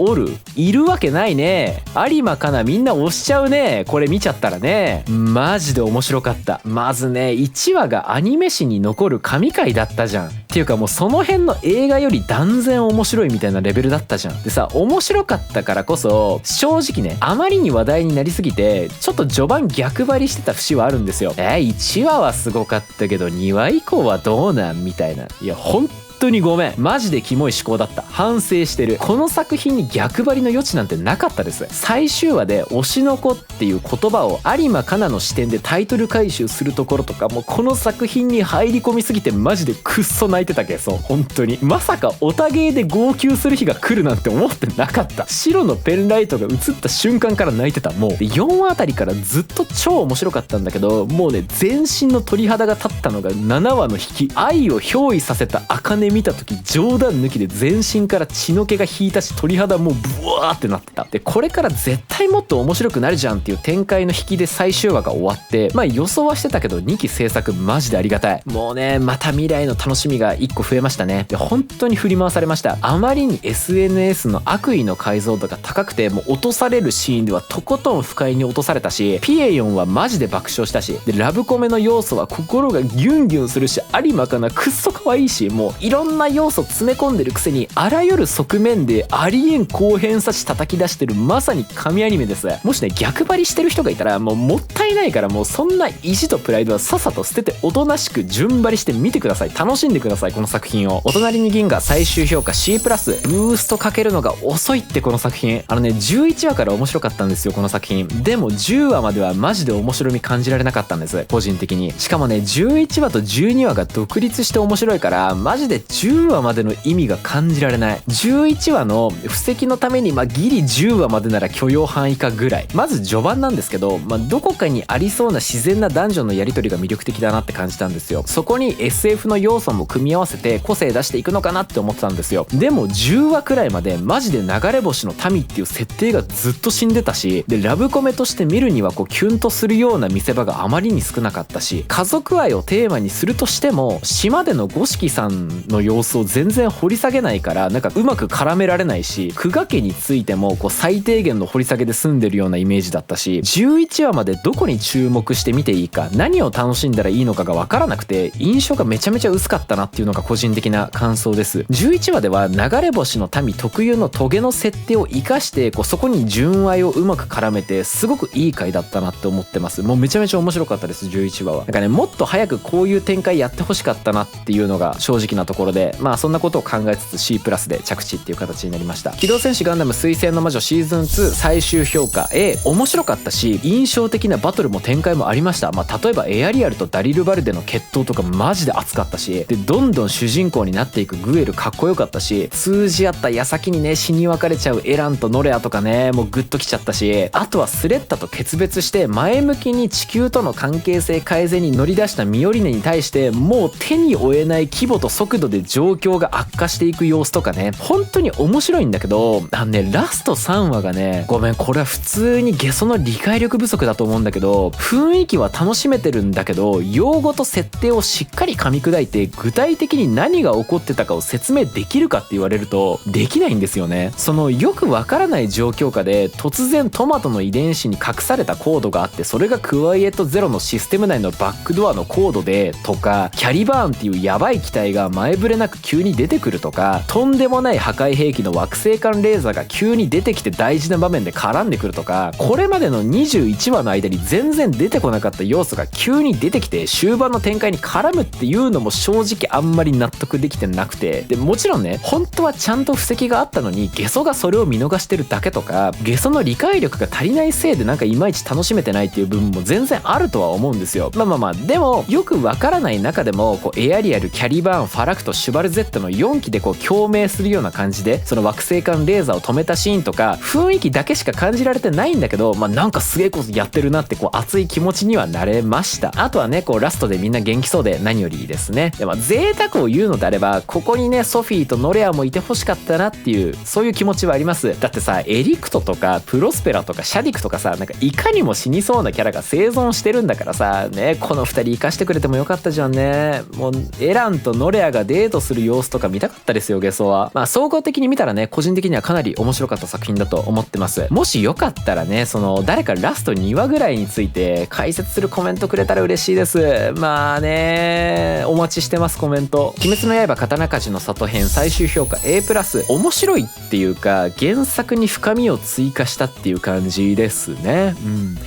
いるわけないね。有馬香奈みんな推しちゃうねこれ見ちゃったらね。マジで面白かった。まずね1話がアニメ史に残る神回だったじゃん。っていうかもうその辺の映画より断然面白いみたいなレベルだったじゃん。でさ面白かったからこそ正直ねあまりに話題になりすぎてちょっと序盤逆張りしてた節はあるんですよ。1話はすごかったけど2話以降はどうなんみたいな。いや本当にごめん、マジでキモい思考だった。反省してる。この作品に逆張りの余地なんてなかったです。最終話で推しの子っていう言葉を有馬かなの視点でタイトル回収するところとか、もうこの作品に入り込みすぎてマジでくっそ泣いてたけ。そう、本当にまさかオタゲーで号泣する日が来るなんて思ってなかった。白のペンライトが映った瞬間から泣いてた。もうで4話あたりからずっと超面白かったんだけど、もうね全身の鳥肌が立ったのが7話の引き。愛を憑依させた茜見た時、冗談抜きで全身から血の気が引いたし、鳥肌もうブワーってなってた。でこれから絶対もっと面白くなるじゃんっていう展開の引きで最終話が終わって、まあ予想はしてたけど2期制作マジでありがたい。もうねまた未来の楽しみが1個増えましたね。で本当に振り回されました。あまりに SNS の悪意の解像度が高くて、もう落とされるシーンではとことん不快に落とされたし、ピエヨンはマジで爆笑したし、でラブコメの要素は心がギュンギュンするし、有馬かなくっそ可愛いし、もういろんな要素詰め込んでるくせにあらゆる側面でありえん高偏差値叩き出してる、まさに神アニメです。もしね逆張りしてる人がいたらもったいないから、もうそんな意地とプライドはさっさと捨てておとなしく順張りして見てください。楽しんでくださいこの作品を。お隣に銀河最終評価 C+。ブーストかけるのが遅いって。この作品11話から面白かったんですよこの作品。でも10話まではマジで面白み感じられなかったんです個人的に。しかもね11話と12話が独立して面白いから、マジで10話までの意味が感じられない。11話の布石のためにギリ10話までなら許容範囲かぐらい。まず序盤なんですけど、どこかにありそうな自然な男女のやり取りが魅力的だなって感じたんですよ。そこに SF の要素も組み合わせて個性出していくのかなって思ってたんですよ。でも10話くらいまでマジで流れ星の民っていう設定がずっと死んでたし、でラブコメとして見るにはキュンとするような見せ場があまりに少なかったし、家族愛をテーマにするとしても島での五色さんの様子を全然掘り下げないから、なんかうまく絡められないし、久我家についても最低限の掘り下げで済んでるようなイメージだったし、11話までどこに注目して見ていいか、何を楽しんだらいいのかが分からなくて、印象がめちゃめちゃ薄かったなっていうのが個人的な感想です。11話では流れ星の民特有のトゲの設定を生かしてそこに純愛をうまく絡めて、すごくいい回だったなって思ってます。もうめちゃめちゃ面白かったです11話は。なんかねもっと早くこういう展開やってほしかったなっていうのが正直なところで、そんなことを考えつつ C+ で着地っていう形になりました。機動戦士ガンダム水星の魔女シーズン2最終評価 A。 面白かったし印象的なバトルも展開もありました。例えばエアリアルとダリルバルデの決闘とかマジで熱かったし、でどんどん主人公になっていくグエルかっこよかったし、通じ合った矢先にね死に別れちゃうエランとノレアとかね、もうグッときちゃったし、あとはスレッタと決別して前向きに地球との関係性改善に乗り出したミオリネに対して、もう手に負えない規模と速度で状況が悪化していく様子とかね、本当に面白いんだけど、ラスト3話がね、ごめんこれは普通にゲソの理解力不足だと思うんだけど、雰囲気は楽しめてるんだけど、用語と設定をしっかり噛み砕いて具体的に何が起こってたかを説明できるかって言われるとできないんですよね。そのよくわからない状況下で突然トマトの遺伝子に隠されたコードがあって、それがクワイエットゼロのシステム内のバックドアのコードでとか、キャリバーンっていうヤバい機体が前触れなく急に出てくるとか、とんでもない破壊兵器の惑星間レーザーが急に出てきて大事な場面で絡んでくるとか、これまでの21話の間に全然出てこなかった要素が急に出てきて終盤の展開に絡むっていうのも正直あんまり納得できてなくて、でもちろんね本当はちゃんと布石があったのにゲソがそれを見逃してるだけとか、ゲソの理解力が足りないせいでなんかいまいち楽しめてないっていう部分も全然あるとは思うんですよ。でもよくわからない中でもエアリアル、キャリバーン、ファラクト、シュバル Z の4機で共鳴するような感じでその惑星間レーザーを止めたシーンとか雰囲気だけしか感じられてないんだけど、なんかすげえことやってるなって熱い気持ちにはなれました。あとはねラストでみんな元気そうで何よりいいですね。で贅沢を言うのであればここにねソフィーとノレアもいてほしかったなっていうそういう気持ちはあります。だってさエリクトとかプロスペラとかシャディクとかさ、なんかいかにも死にそうなキャラが生存してるんだからさね、この2人生かしてくれてもよかったじゃんね。もうエランとノレアがデートする様子とか見たかったですよゲソは。総合的に見たらね個人的にはかなり面白かった作品だと思ってます。もしよかったらね誰かラスト2話ぐらいについて解説するコメントくれたら嬉しいです。お待ちしてますコメント。鬼滅の刃刀鍛冶の里編最終評価 A+。 面白いっていうか原作に深みを追加したっていう感じですね。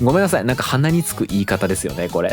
ごめんなさい、なんか鼻につく言い方ですよねこれ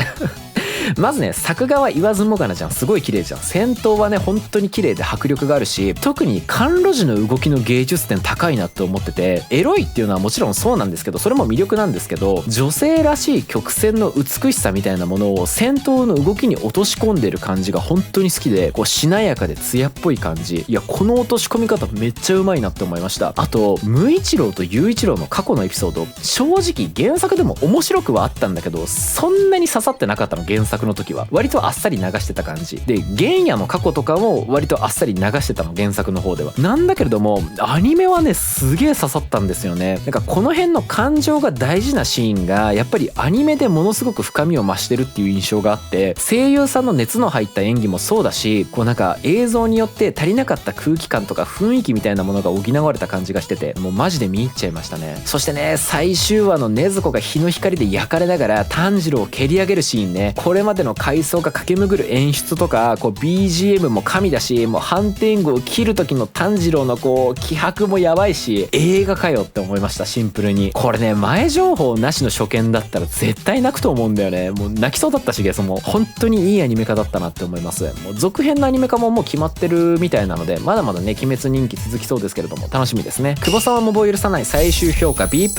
まずね、作画は言わずもがなじゃん。すごい綺麗じゃん。戦闘はね本当に綺麗で迫力があるし、特に甘露寺の動きの芸術点高いなって思ってて、エロいっていうのはもちろんそうなんですけど、それも魅力なんですけど、女性らしい曲線の美しさみたいなものを戦闘の動きに落とし込んでる感じが本当に好きで、こうしなやかで艶っぽい感じ、いやこの落とし込み方めっちゃうまいなって思いました。あと無一郎と雄一郎の過去のエピソード、正直原作でも面白くはあったんだけど、そんなに刺さってなかったの。原作の時は割とあっさり流してた感じで、玄也の過去とかも割とあっさり流してたの、原作の方では。なんだけれどもアニメはねすげえ刺さったんですよね。なんかこの辺の感情が大事なシーンがやっぱりアニメでものすごく深みを増してるっていう印象があって、声優さんの熱の入った演技もそうだし、こうなんか映像によって足りなかった空気感とか雰囲気みたいなものが補われた感じがしてて、もうマジで見入っちゃいましたね。そしてね、最終話の禰豆子が日の光で焼かれながら炭治郎を蹴り上げるシーンね、これまでの回想が駆け巡る演出とか、こう BGM も神だし、もう反転具を切る時の炭治郎のこう気迫もやばいし、映画かよって思いました。シンプルにこれね、前情報なしの初見だったら絶対泣くと思うんだよね。もう泣きそうだったし、ゲソも本当にいいアニメ化だったなって思います。もう続編のアニメ化ももう決まってるみたいなので、まだまだね鬼滅人気続きそうですけれども楽しみですね。久保さんはモブを許さない最終評価 B+。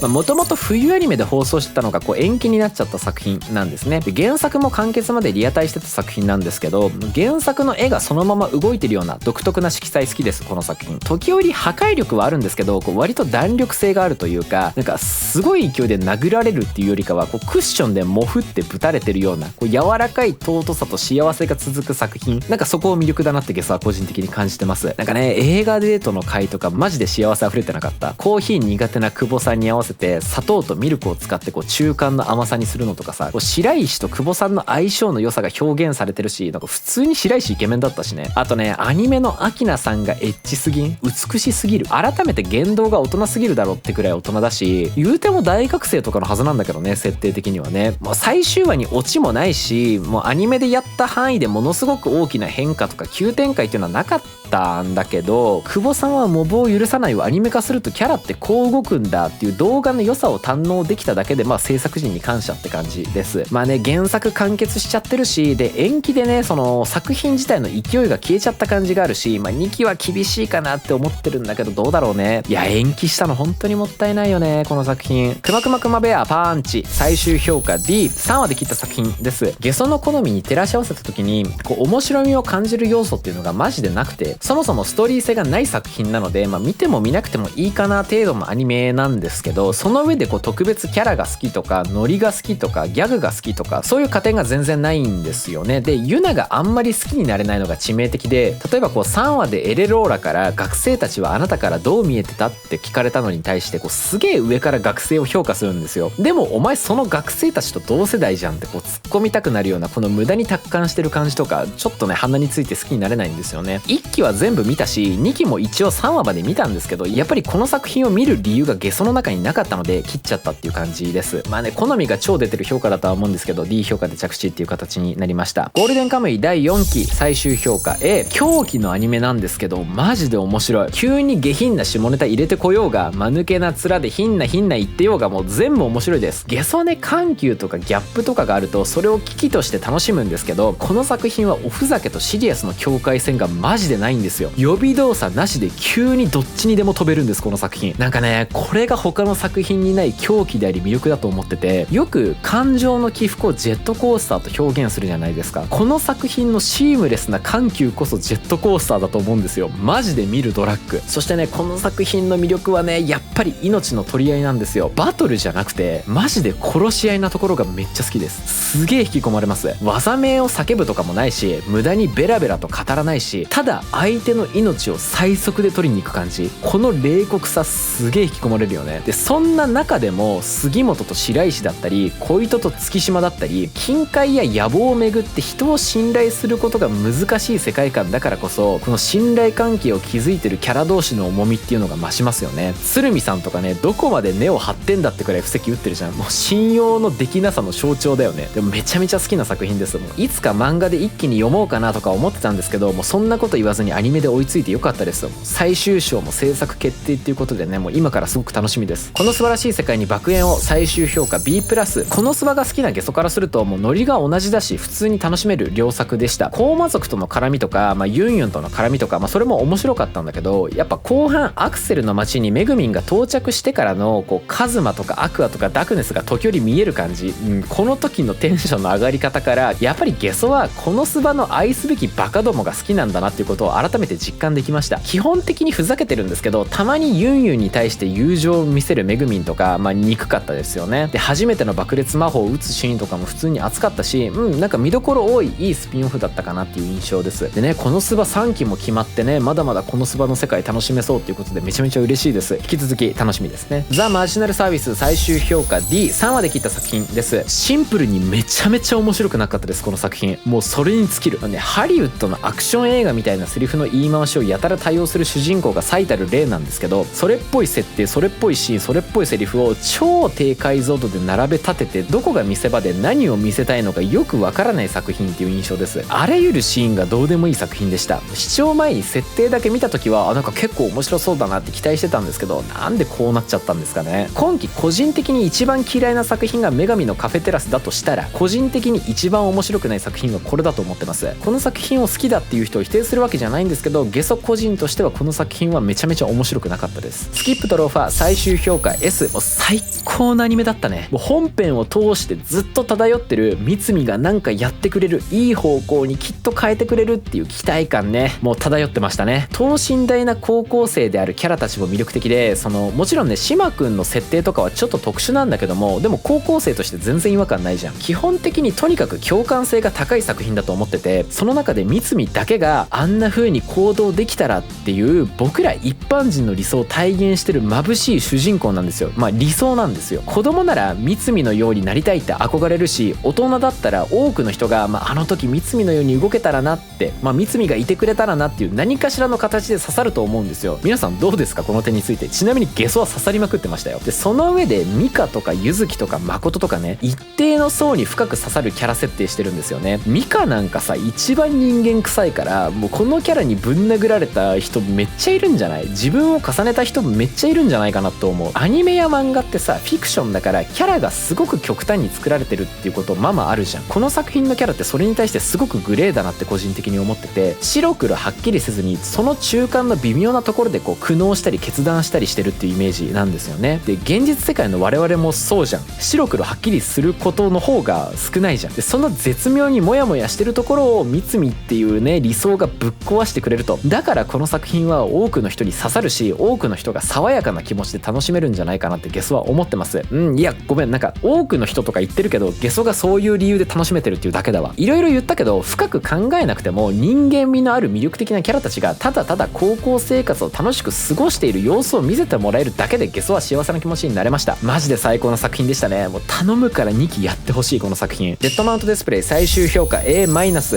もともと冬アニメで放送してたのがこう延期になっちゃった作品なんですね。で原作も完結までリアタイしてた作品なんですけど、原作の絵がそのまま動いてるような独特な色彩好きです。この作品時折破壊力はあるんですけど、こう割と弾力性があるというか、なんかすごい勢いで殴られるっていうよりかはこうクッションでモフってぶたれてるような、こう柔らかい尊さと幸せが続く作品、なんかそこを魅力だなってゲスは個人的に感じてます。なんかね、映画デートの回とかマジで幸せ溢れてなかった。コーヒー苦手な久保さんに合わせて砂糖とミルクを使ってこう中間の甘さにするのとかさ、こう白石と久保さんの相性の良さが表現されてるし、なんか普通に白石イケメンだったしね。あとね、アニメのアキナさんがエッチすぎん、美しすぎる、改めて言動が大人すぎるだろってくらい大人だし、言うても大学生とかのはずなんだけどね、設定的にはね。もう最終話にオチもないし、もうアニメでやった範囲でものすごく大きな変化とか急展開っていうのはなかったんだけど、久保さんはモブを許さないをアニメ化するとキャラってこう動くんだっていう動画の良さを堪能できただけで、まあ制作陣に感謝って感じです。まあね、原作完結しちゃってるし、で延期でね、その作品自体の勢いが消えちゃった感じがあるし、まあ2期は厳しいかなって思ってるんだけど、どうだろうね。いや延期したの本当にもったいないよね、この作品。くまくまくまベアパンチ最終評価 D3 話で切った作品です。ゲソの好みに照らし合わせた時にこう面白みを感じる要素っていうのがマジでなくて、そもそもストーリー性がない作品なので、まあ見ても見なくてもいいかな程度のアニメなんですけど、その上でこう特別キャラが好きとかノリが好きとかギャグが好きとかそういう過程が全然ないんですよね。でユナがあんまり好きになれないのが致命的で、例えばこう3話でエレローラから学生たちはあなたからどう見えてたって聞かれたのに対してこうすげえ上から学生を評価するんですよ。でもお前その学生たちと同世代じゃんってこう突っ込みたくなるようなこの無駄に達観してる感じとか、ちょっとね鼻について好きになれないんですよね。1期は全部見たし2期も一応3話まで見たんですけど、やっぱりこの作品を見る理由がゲソの中になかったので切っちゃったっていう感じです。まあね、好みが超出てる評価だとは思うんですけど D 評価で着地っていう形になりました。ゴールデンカムイ第4期最終評価 A。 狂気のアニメなんですけどマジで面白い。急に下品な下ネタ入れてこようが、間抜けな面でひんな言ってようが、もう全部面白いです。ゲソね、緩急とかギャップとかがあるとそれを危機として楽しむんですけど、この作品はおふざけとシリアスの境界線がマジでないんですよ。予備動作なしで急にどっちにでも飛べるんです、この作品。なんかね、これが他の作品にない狂気であり魅力だと思ってて、よく感情の起伏をジェットコースターと表現するじゃないですか。この作品のシームレスな緩急こそジェットコースターだと思うんですよ。マジで見るドラッグ。そしてね、この作品の魅力はね、やっぱり命の取り合いなんですよ。バトルじゃなくてマジで殺し合いなところがめっちゃ好きです。すげえ引き込まれます。技名を叫ぶとかもないし、無駄にベラベラと語らないし、ただ相手の命を最速で取りに行く感じ、この冷酷さすげえ引き込まれるよね。でそんな中でも杉本と白石だったり小糸と月島だったり、金塊や野望をめぐって人を信頼することが難しい世界観だからこそ、この信頼関係を築いてるキャラ同士の重みっていうのが増しますよね。鶴見さんとかね、どこまで根を張ってんだってくらい布石打ってるじゃん。もう信用のできなさの象徴だよね。でもめちゃめちゃ好きな作品です。もういつか漫画で一気に読もうかなとか思ってたんですけど、もうそんなこと言わずにアニメで追いついてよかったです。最終章も制作決定っていうことでね、もう今からすごく楽しみです。この素晴らしい世界に爆炎を最終評価 B+。このスバが好きなゲソからするともうノリが同じだし普通に楽しめる良作でした。コウマ族との絡みとか、ユンユンとの絡みとか、それも面白かったんだけど、やっぱ後半アクセルの街にメグミンが到着してからのこうカズマとかアクアとかダクネスが時折見える感じ、この時のテンションの上がり方からやっぱりゲソはこのスバの愛すべきバカどもが好きなんだなっていうことを改めて実感できました。基本的にふざけてるんですけど、たまにユンユンに対して友情を見せるメグミンとか、憎かったですよね。で初めての爆裂魔法を打つシーンとかも普通に熱かったし、なんか見どころ多いいいスピンオフだったかなっていう印象です。でね、このスバ3期も決まってね、まだまだこのスバの世界楽しめそうっていうことでめちゃめちゃ嬉しいです。引き続き楽しみですね。ザ・マジナルサービス最終評価 D3 話で切った作品です。シンプルにめちゃめちゃ面白くなかったです。この作品もうそれに尽きるね。ハリウッドのアクション映画みたいなセリフの言い回しをやたら対応する主人公が最たる例なんですけど、それっぽい設定、それっぽいシーン、それっぽいセリフを超低解像度で並べ立てて、どこが見せ場で何を見せたいのかよくわからない作品っていう印象です。あらゆるシーンがどうでもいい作品でした。視聴前に設定だけ見た時はなんか結構面白そうだなって期待してたんですけど、なんでこうなっちゃったんですかね。今期個人的に一番嫌いな作品が女神のカフェテラスだとしたら、個人的に一番面白くない作品はこれだと思ってます。この作品を好きだっていう人を否定するわけじゃないんですけど、ゲソ個人としてはこの作品はめちゃめちゃ面白くなかったです。スキップとローファー最終評価 S。 もう最高のアニメだったね。もう本編を通してずっと漂ってる三海がなんかやってくれる、いい方向にきっと変えてくれるっていう期待感ね、もう漂ってましたね。等身大な高校生であるキャラたちも魅力的で、もちろんね島くんの設定とかはちょっと特殊なんだけども、でも高校生として全然違和感ないじゃん。基本的にとにかく共感性が高い作品だと思ってて、その中で三海だけがあんな風に行動できたらっていう僕ら一般人の理想を体現してる眩しい主人公なんですよ。理想なんですよ。子供なら三海のようになりたいって憧れるし、大人だったら多くの人が、あの時三海のように動けたらなって、三海がいてくれたらなっていう何かしらの形で刺さると思うんですよ。皆さんどうですか、この点について。ちなみにゲソは刺さりまくってましたよ。でその上でミカとかユズキとか誠とかね、一定の層に深く刺さるキャラ設定してるんですよね。ミカなんかさ一番人間臭いから、もうこのキャラにぶん殴られた人めっちゃいるんじゃない？自分を重ねた人めっちゃいるんじゃないかなと思う。アニメや漫画ってさフィクションだからキャラがすごく極端に作られてるっていうことあるじゃん。この作品のキャラってそれに対してすごくグレーだなって個人的に思ってて、白黒はっきりせずにその中間の微妙なところでこう苦悩したり決断したりしてるっていうイメージなんですよね。で現実世界の我々もそうじゃん。白黒はっきりすることの方が少ないじゃん。でその絶妙にモヤモヤしてるところを三海っていうね理想がぶっ壊してくれると、だからこの作品は多くの人に刺さるし、多くの人が爽やかな気持ちで楽しめるんじゃないかなってゲソは思ってます。いやごめん、なんか多くの人とか言ってるけど、ゲソがそういう理由で楽しめてるっていうだけだわ。いろいろ言ったけど深く考えなくても人間味のある魅力的なキャラたちがただただ高校生活を楽しく過ごしている様子を見せてもらえるだけでゲソは幸せな気持ちになれました。マジで最高の作品でしたね。もう頼むから2期やってほしいこの作品。デッドマウントディスプレイ最終評価 A-。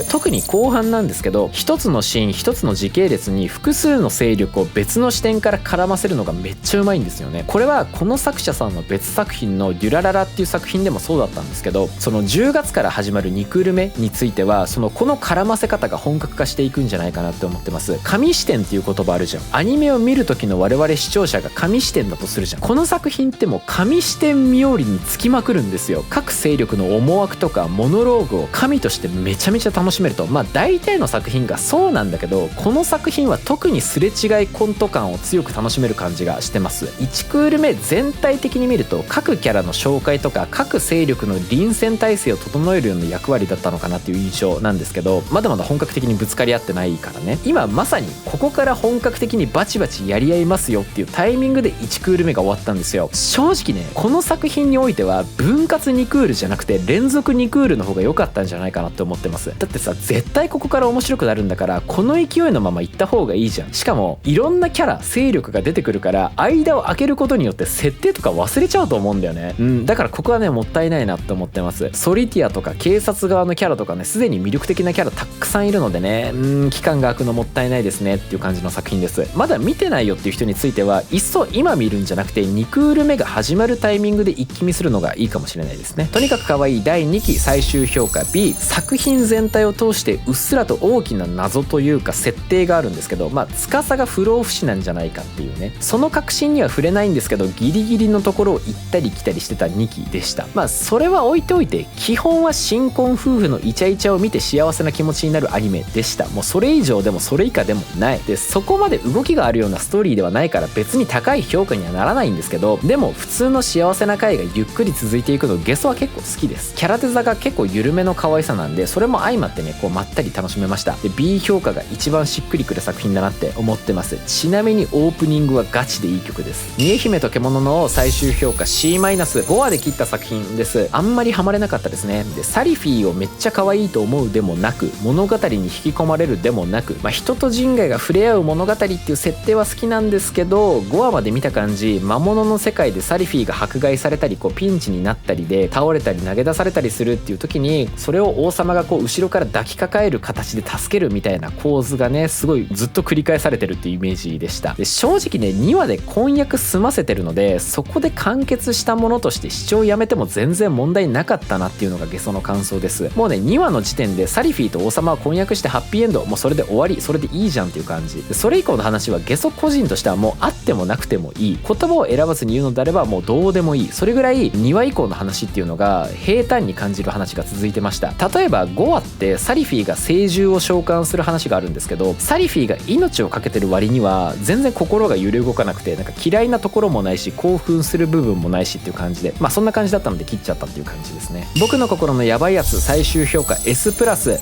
特に後半なんですけど、一つのシーン一つの時系列に複数の勢力を別の視点から絡ませるのがめっちゃうまいんですよね。これはこの作者さんの別作品のデュラララっていう作品でもそうだったんですけど、その10月から始まる2クール目についてはこの絡ませ方が本格化していくんじゃないかなって思ってます。神視点っていう言葉あるじゃん。アニメを見る時の我々視聴者が神視点だとするじゃん。この作品ってもう神視点冥利につきまくるんですよ。各勢力の思惑とかモノローグを神としてめちゃめちゃ楽しめると。大体の作品がそうなんだけど、この作品は特にすれ違いコント感を強く楽しめる感じがしてます。1クール目全体的に見ると各キャラの紹介とか各勢力の臨戦態勢を整えるような役割だったのかなっていう印象なんですけど、まだまだ本格的にぶつかり合ってないからね。今まさにここから本格的にバチバチやり合いますよっていうタイミングで1クール目が終わったんですよ。正直ねこの作品においては分割2クールじゃなくて連続2クールの方が良かったんじゃないかなって思ってます。だってさ絶対ここから面白くなるんだから、この勢いのまま行った方がいいじゃん。しかもいろんなキャラ勢力が出てくるから、間を空けることによって設定とか忘れちゃうと思うんだよね。だからここはねもったいないなって思ってます。ソリティアとか警察側のキャラとかね、すでに魅力的なキャラたくさんいるのでね、期間が空くのもったいないですねっていう感じの作品です。まだ見てないよっていう人については、いっそ今見るんじゃなくて2クール目が始まるタイミングで一気見するのがいいかもしれないですね。とにかく可愛い第2期最終評価 B。 作品全体を通してうっすらと大きな謎というか設定があるんですけど、司が不老不死なんじゃないかっていうね、その確信には触れないんですけど、ギリギリのところを行ったり来たりしてた2期でした。それは置いておいてで基本は新婚夫婦のイチャイチャを見て幸せな気持ちになるアニメでした。もうそれ以上でもそれ以下でもないで、そこまで動きがあるようなストーリーではないから別に高い評価にはならないんですけど、でも普通の幸せな回がゆっくり続いていくのゲソは結構好きです。キャラデザが結構緩めの可愛さなんで、それも相まってねこうまったり楽しめました。で B 評価が一番しっくりくる作品だなって思ってます。ちなみにオープニングはガチでいい曲です。煮え姫と獣の最終評価 C-5 話で切った作品です。あんまりハマれなかったですね。でサリフィーをめっちゃ可愛いと思うでもなく、物語に引き込まれるでもなく、人と人外が触れ合う物語っていう設定は好きなんですけど、5話まで見た感じ魔物の世界でサリフィーが迫害されたりこうピンチになったりで倒れたり投げ出されたりするっていう時に、それを王様がこう後ろから抱きかかえる形で助けるみたいな構図がねすごいずっと繰り返されてるっていうイメージでした。で正直ね2話で婚約済ませてるので、そこで完結したものとして視聴やめても全然問題なかったなっていうのがゲソの感想です。もうね2話の時点でサリフィーと王様は婚約してハッピーエンド、もうそれで終わり、それでいいじゃんっていう感じで、それ以降の話はゲソ個人としてはもうあってもなくてもいい、言葉を選ばずに言うのであればもうどうでもいい、それぐらい2話以降の話っていうのが平坦に感じる話が続いてました。例えば5話ってサリフィーが聖獣を召喚する話があるんですけど、サリフィーが命を懸けてる割には全然心が揺れ動かなくて、なんか嫌いなところもないし興奮する部分もないしっていう感じで、そんな感じだったので切っちゃったっていう感じですね。僕の心のヤバいやつ最終評価 S+、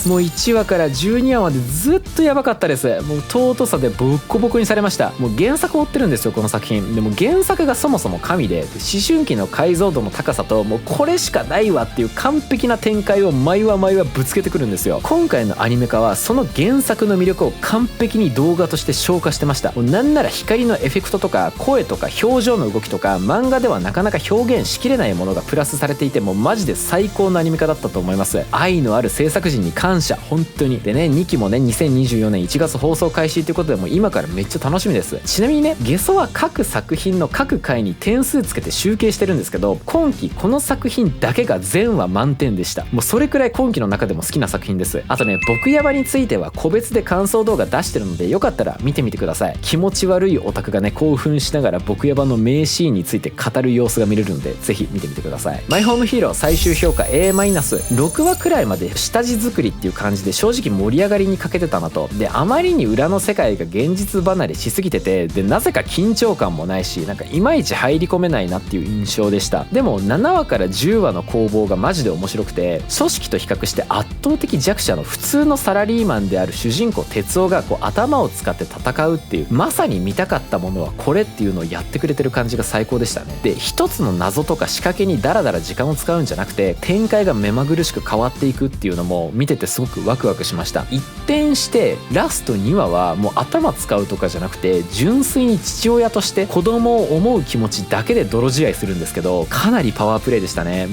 もう1話から12話までずっとヤバかったです。もう尊さでボッコボコにされました。もう原作を追ってるんですよこの作品で。も原作がそもそも神で、思春期の解像度の高さともうこれしかないわっていう完璧な展開を毎話ぶつけてくるんですよ。今回のアニメ化はその原作の魅力を完璧に動画として消化してました。もうなんなら光のエフェクトとか声とか表情の動きとか漫画ではなかなか表現しきれないものがプラスされていて、もうマジで最高のアニメ化だったと思います。愛のある制作陣に感謝本当に。でね2期もね2024年1月放送開始ということで、もう今からめっちゃ楽しみです。ちなみにねゲソは各作品の各回に点数つけて集計してるんですけど、今期この作品だけが全話満点でした。もうそれくらい今期の中でも好きな作品です。あとね僕ヤバについては個別で感想動画出してるので、よかったら見てみてください。気持ち悪いオタクがね興奮しながら僕ヤバの名シーンについて語る様子が見れるので、ぜひ見てみてください。マイホームヒーロー最終評価 A-、6話くらいまで下地作りっていう感じで正直盛り上がりに欠けてたなと。であまりに裏の世界が現実離れしすぎてて、でなぜか緊張感もないし、なんかいまいち入り込めないなっていう印象でした。でも7話から10話の攻防がマジで面白くて、組織と比較して圧倒的弱者の普通のサラリーマンである主人公哲夫がこう頭を使って戦うっていう、まさに見たかったものはこれっていうのをやってくれてる感じが最高でしたね。で一つの謎とか仕掛けにダラダラ時間を使うんじゃなくて、展開が目まぐるしく変わっていくっていうのも見ててすごくワクワクしました。一転してラスト2話はもう頭使うとかじゃなくて、純粋に父親として子供を思う気持ちだけで泥仕合するんですけど、かなりパワープレイでしたね。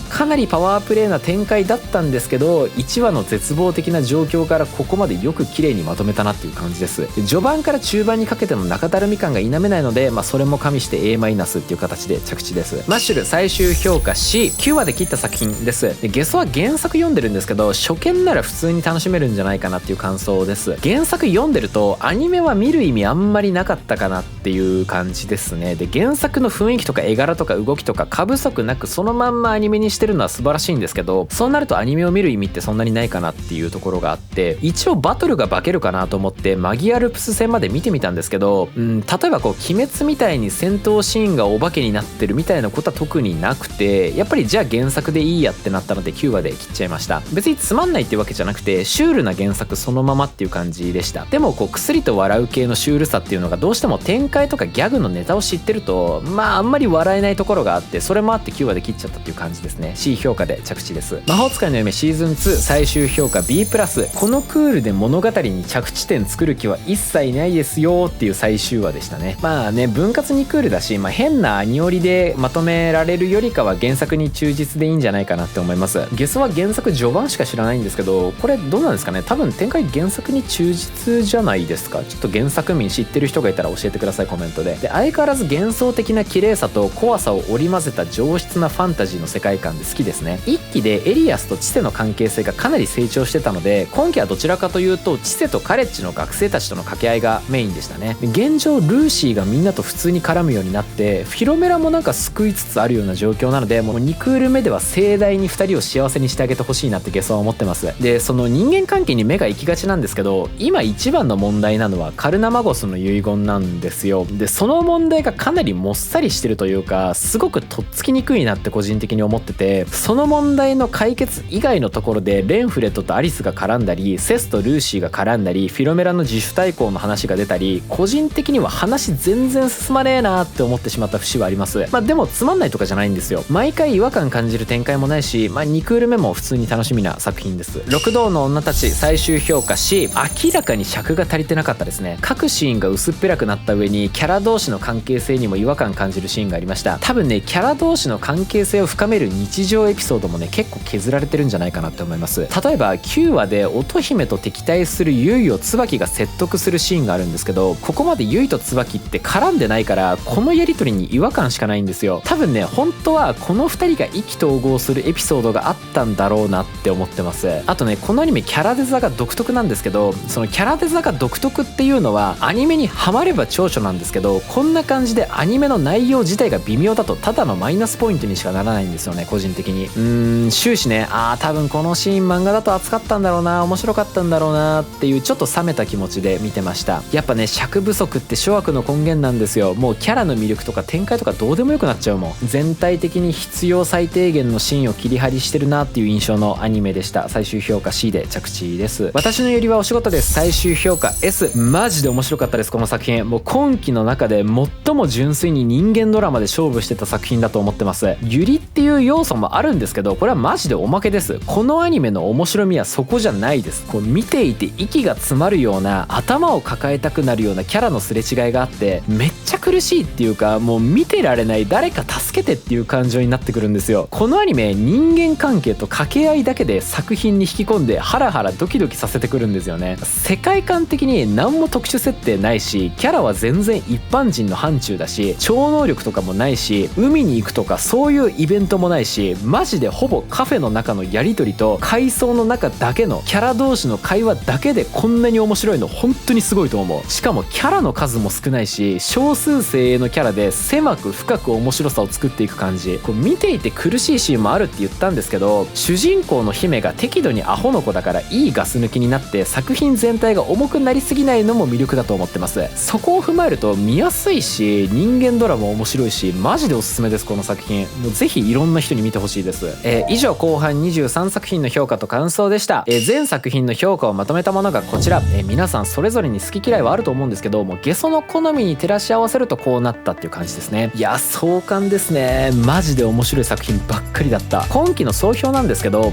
かなりパワープレイな展開だったんですけど、1話の絶望的な状況からここまでよく綺麗にまとめたなっていう感じです。で序盤から中盤にかけての中だるみ感が否めないので、それも加味して A- っていう形で着地です。マッシュル最終評価 C9 話で切った作品です。でゲソは原作読んでるんですけど、初見なら普通に楽しめるんじゃないかなっていう感想です。原作読んでるとアニメは見る意味あんまりなかったかなっていう感じですね。で原作の雰囲気とか絵柄とか動きとか過不足なくそのまんまアニメにしてるのは素晴らしいんですけど、そうなるとアニメを見る意味ってそんなにないかなっていうところがあって、一応バトルが化けるかなと思ってマギアルプス戦まで見てみたんですけど、例えばこう鬼滅みたいに戦闘シーンがお化けになってるみたいなことは特になくて、やっぱりじゃあ原作でいいやってなったので9話で切っちゃいました。別につまんないってわけじゃなくてシュールな原作そのままっていう感じでした。でもこう薬と笑う系のシュールさっていうのがどうしても展開とかギャグのネタを知ってるとあんまり笑えないところがあって、それもあって9話で切っちゃったっていう感じですね。 C 評価で着地です。魔法使いの嫁シーズン2最終評価 B+。このクールで物語に着地点作る気は一切ないですよっていう最終話でしたね。分割にクールだし、変なアニオリでまとめられるよりかは原作に忠実でいいんじゃないかなって思います。ゲソは原作序盤しか知らないんですけど、これどうなんですかね。多分展開原作に忠実じゃないですか。ちょっと原作民知ってる人がいたら教えてくださいコメントで。で相変わらず幻想的な綺麗さと怖さを織り交ぜた上質なファンタジーの世界観で好きですね。一期でエリアスとチセの関係性がかなり成長してたので、今期はどちらかというとチセとカレッジの学生たちとの掛け合いがメインでしたね。現状ルーシーがみんなと普通に絡むようになって、フィロメラもなんか救いつつあるような状況なので、もう2クール目では青盛大に2人を幸せにしてあげてほしいなってゲソは思ってます。でその人間関係に目が行きがちなんですけど、今一番の問題なのはカルナマゴスの遺言なんですよ。でその問題がかなりもっさりしてるというか、すごくとっつきにくいなって個人的に思ってて、その問題の解決以外のところでレンフレットとアリスが絡んだり、セスとルーシーが絡んだり、フィロメラの自主対抗の話が出たり、個人的には話全然進まねえなって思ってしまった節はあります。でもつまんないとかじゃないんですよ。毎回違和感感じる展開もないし、2クール目も普通に楽しみな作品です。六道の女たち最終評価し、明らかに尺が足りてなかったですね。各シーンが薄っぺらくなった上にキャラ同士の関係性にも違和感感じるシーンがありました。多分ね、キャラ同士の関係性を深める日常エピソードもね結構削られてるんじゃないかなって思います。例えば9話で乙姫と敵対するユイを椿が説得するシーンがあるんですけど、ここまでユイと椿って絡んでないから、このやり取りに違和感しかないんですよ。多分ね、本当はこの2人が意気投合するエピソードがあったんだろうなって思ってます。あとね、このアニメキャラデザが独特なんですけど、そのキャラデザが独特っていうのはアニメにハマれば長所なんですけど、こんな感じでアニメの内容自体が微妙だとただのマイナスポイントにしかならないんですよね、個人的に。終始ね、多分このシーン漫画だと熱かったんだろうな、面白かったんだろうなっていうちょっと冷めた気持ちで見てました。やっぱね、尺不足って諸悪の根源なんですよ。もうキャラの魅力とか展開とかどうでもよくなっちゃうもん。全体的に必要最低限のシーンを切り張りしてるなっていう印象のアニメでした。最終評価 C で着地です。私のよりはお仕事です。最終評価 S。 マジで面白かったです、この作品。もう今期の中で最も純粋に人間ドラマで勝負してた作品だと思ってます。ユリっていう要素もあるんですけど、これはマジでおまけです。このアニメの面白みはそこじゃないです。こう見ていて息が詰まるような、頭を抱えたくなるようなキャラのすれ違いがあって、めっちゃ苦しいっていうか、もう見てられない、誰か助けてっていう感情になってくるんですよ。このアニメ、人間関係と掛け合いだけで作品に引き込んでハラハラドキドキさせてくるんですよね。世界観的に何も特殊設定ないし、キャラは全然一般人の範疇だし、超能力とかもないし、海に行くとかそういうイベントもないし、マジでほぼカフェの中のやり取りと階層の中だけのキャラ同士の会話だけでこんなに面白いの本当にすごいと思う。しかもキャラの数も少ないし、少数精鋭のキャラで狭く深く面白さを作っていく感じ。こう見ていて苦しいシーンもあるって言ったんですけど、主人公の姫が適度にアホの子だからいいガス抜きになって作品全体が重くなりすぎないのも魅力だと思ってます。そこを踏まえると見やすいし、人間ドラマ面白いし、マジでおすすめです。この作品もうぜひいろんな人に見てほしいです。以上後半23作品の評価と感想でした。全作品の評価をまとめたものがこちら。皆さんそれぞれに好き嫌いはあると思うんですけど、もうゲソの好みに照らし合わせるとこうなったっていう感じですね。いや壮観ですね。マジで面白い作品ばっかりだった。今期の総評なんですけど、青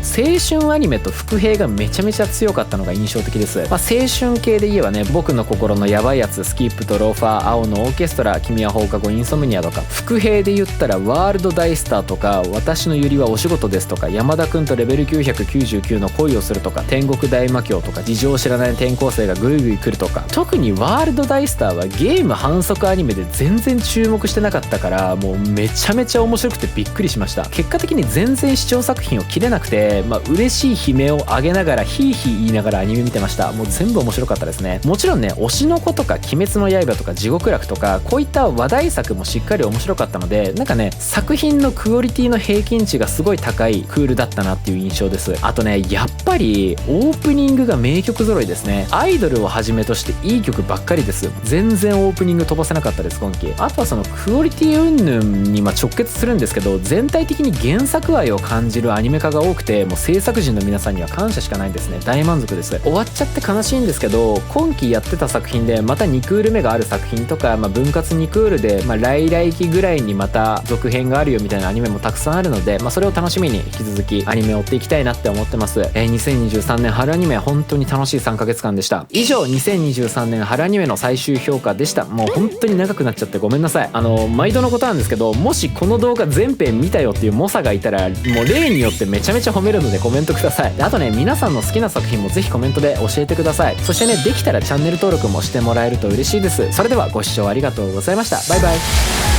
春アニメと伏兵がめちゃめちゃ強かったのが印象的です。青春系で言えばね、僕の心のヤバいやつ、スキップとローファー、青のオーケストラ、君は放課後インソムニアとか、伏兵で言ったらワールド大スターとか、私のゆりはお仕事ですとか、山田くんとレベル999の恋をするとか、天国大魔教とか、事情を知らない転校生がぐいぐい来るとか、特にワールド大スターはゲーム反則アニメで全然注目してなかったから、もうめちゃめちゃ面白くてびっくりしました。結果的に全然視聴作品を切れなくて、嬉しい悲鳴を上げながらヒーヒー言いながらアニメ見てました。もう全部面白かったですね。もちろんね、推しの子とか鬼滅の刃とか地獄楽とか、こういった話題作もしっかり面白かったので、なんかね、作品のクオリティの平均値がすごい高いクールだったなっていう印象です。あとね、やっぱりオープニングが名曲揃いですね。アイドルをはじめとしていい曲ばっかりです。全然オープニング飛ばせなかったです今期。あとはそのクオリティ云々に直結するんですけど、全体的に原作愛を感じるアニメ化が多くて、もう制作陣の皆さんには感謝しかないですね。大満足です。終わっちゃって悲しいんですけど、今期やってた作品でまた2クール目がある作品とか、分割2クールで、来々期ぐらいにまた続編があるよみたいなアニメもたくさんあるので、それを楽しみに引き続きアニメを追っていきたいなって思ってます。2023年春アニメ本当に楽しい3ヶ月間でした。以上2023年春アニメの最終評価でした。もう本当に長くなっちゃってごめんなさい。毎度のことなんですけど、もしこの動画全編見たよっていう猛者がいたら、もう例によってめちゃめちゃ褒めるのでコメントください。あとね、皆さんの好きな作品もぜひコメントで教えてください。そしてね、できたらチャンネル登録もしてもらえると嬉しいです。それではご視聴ありがとうございました。バイバイ。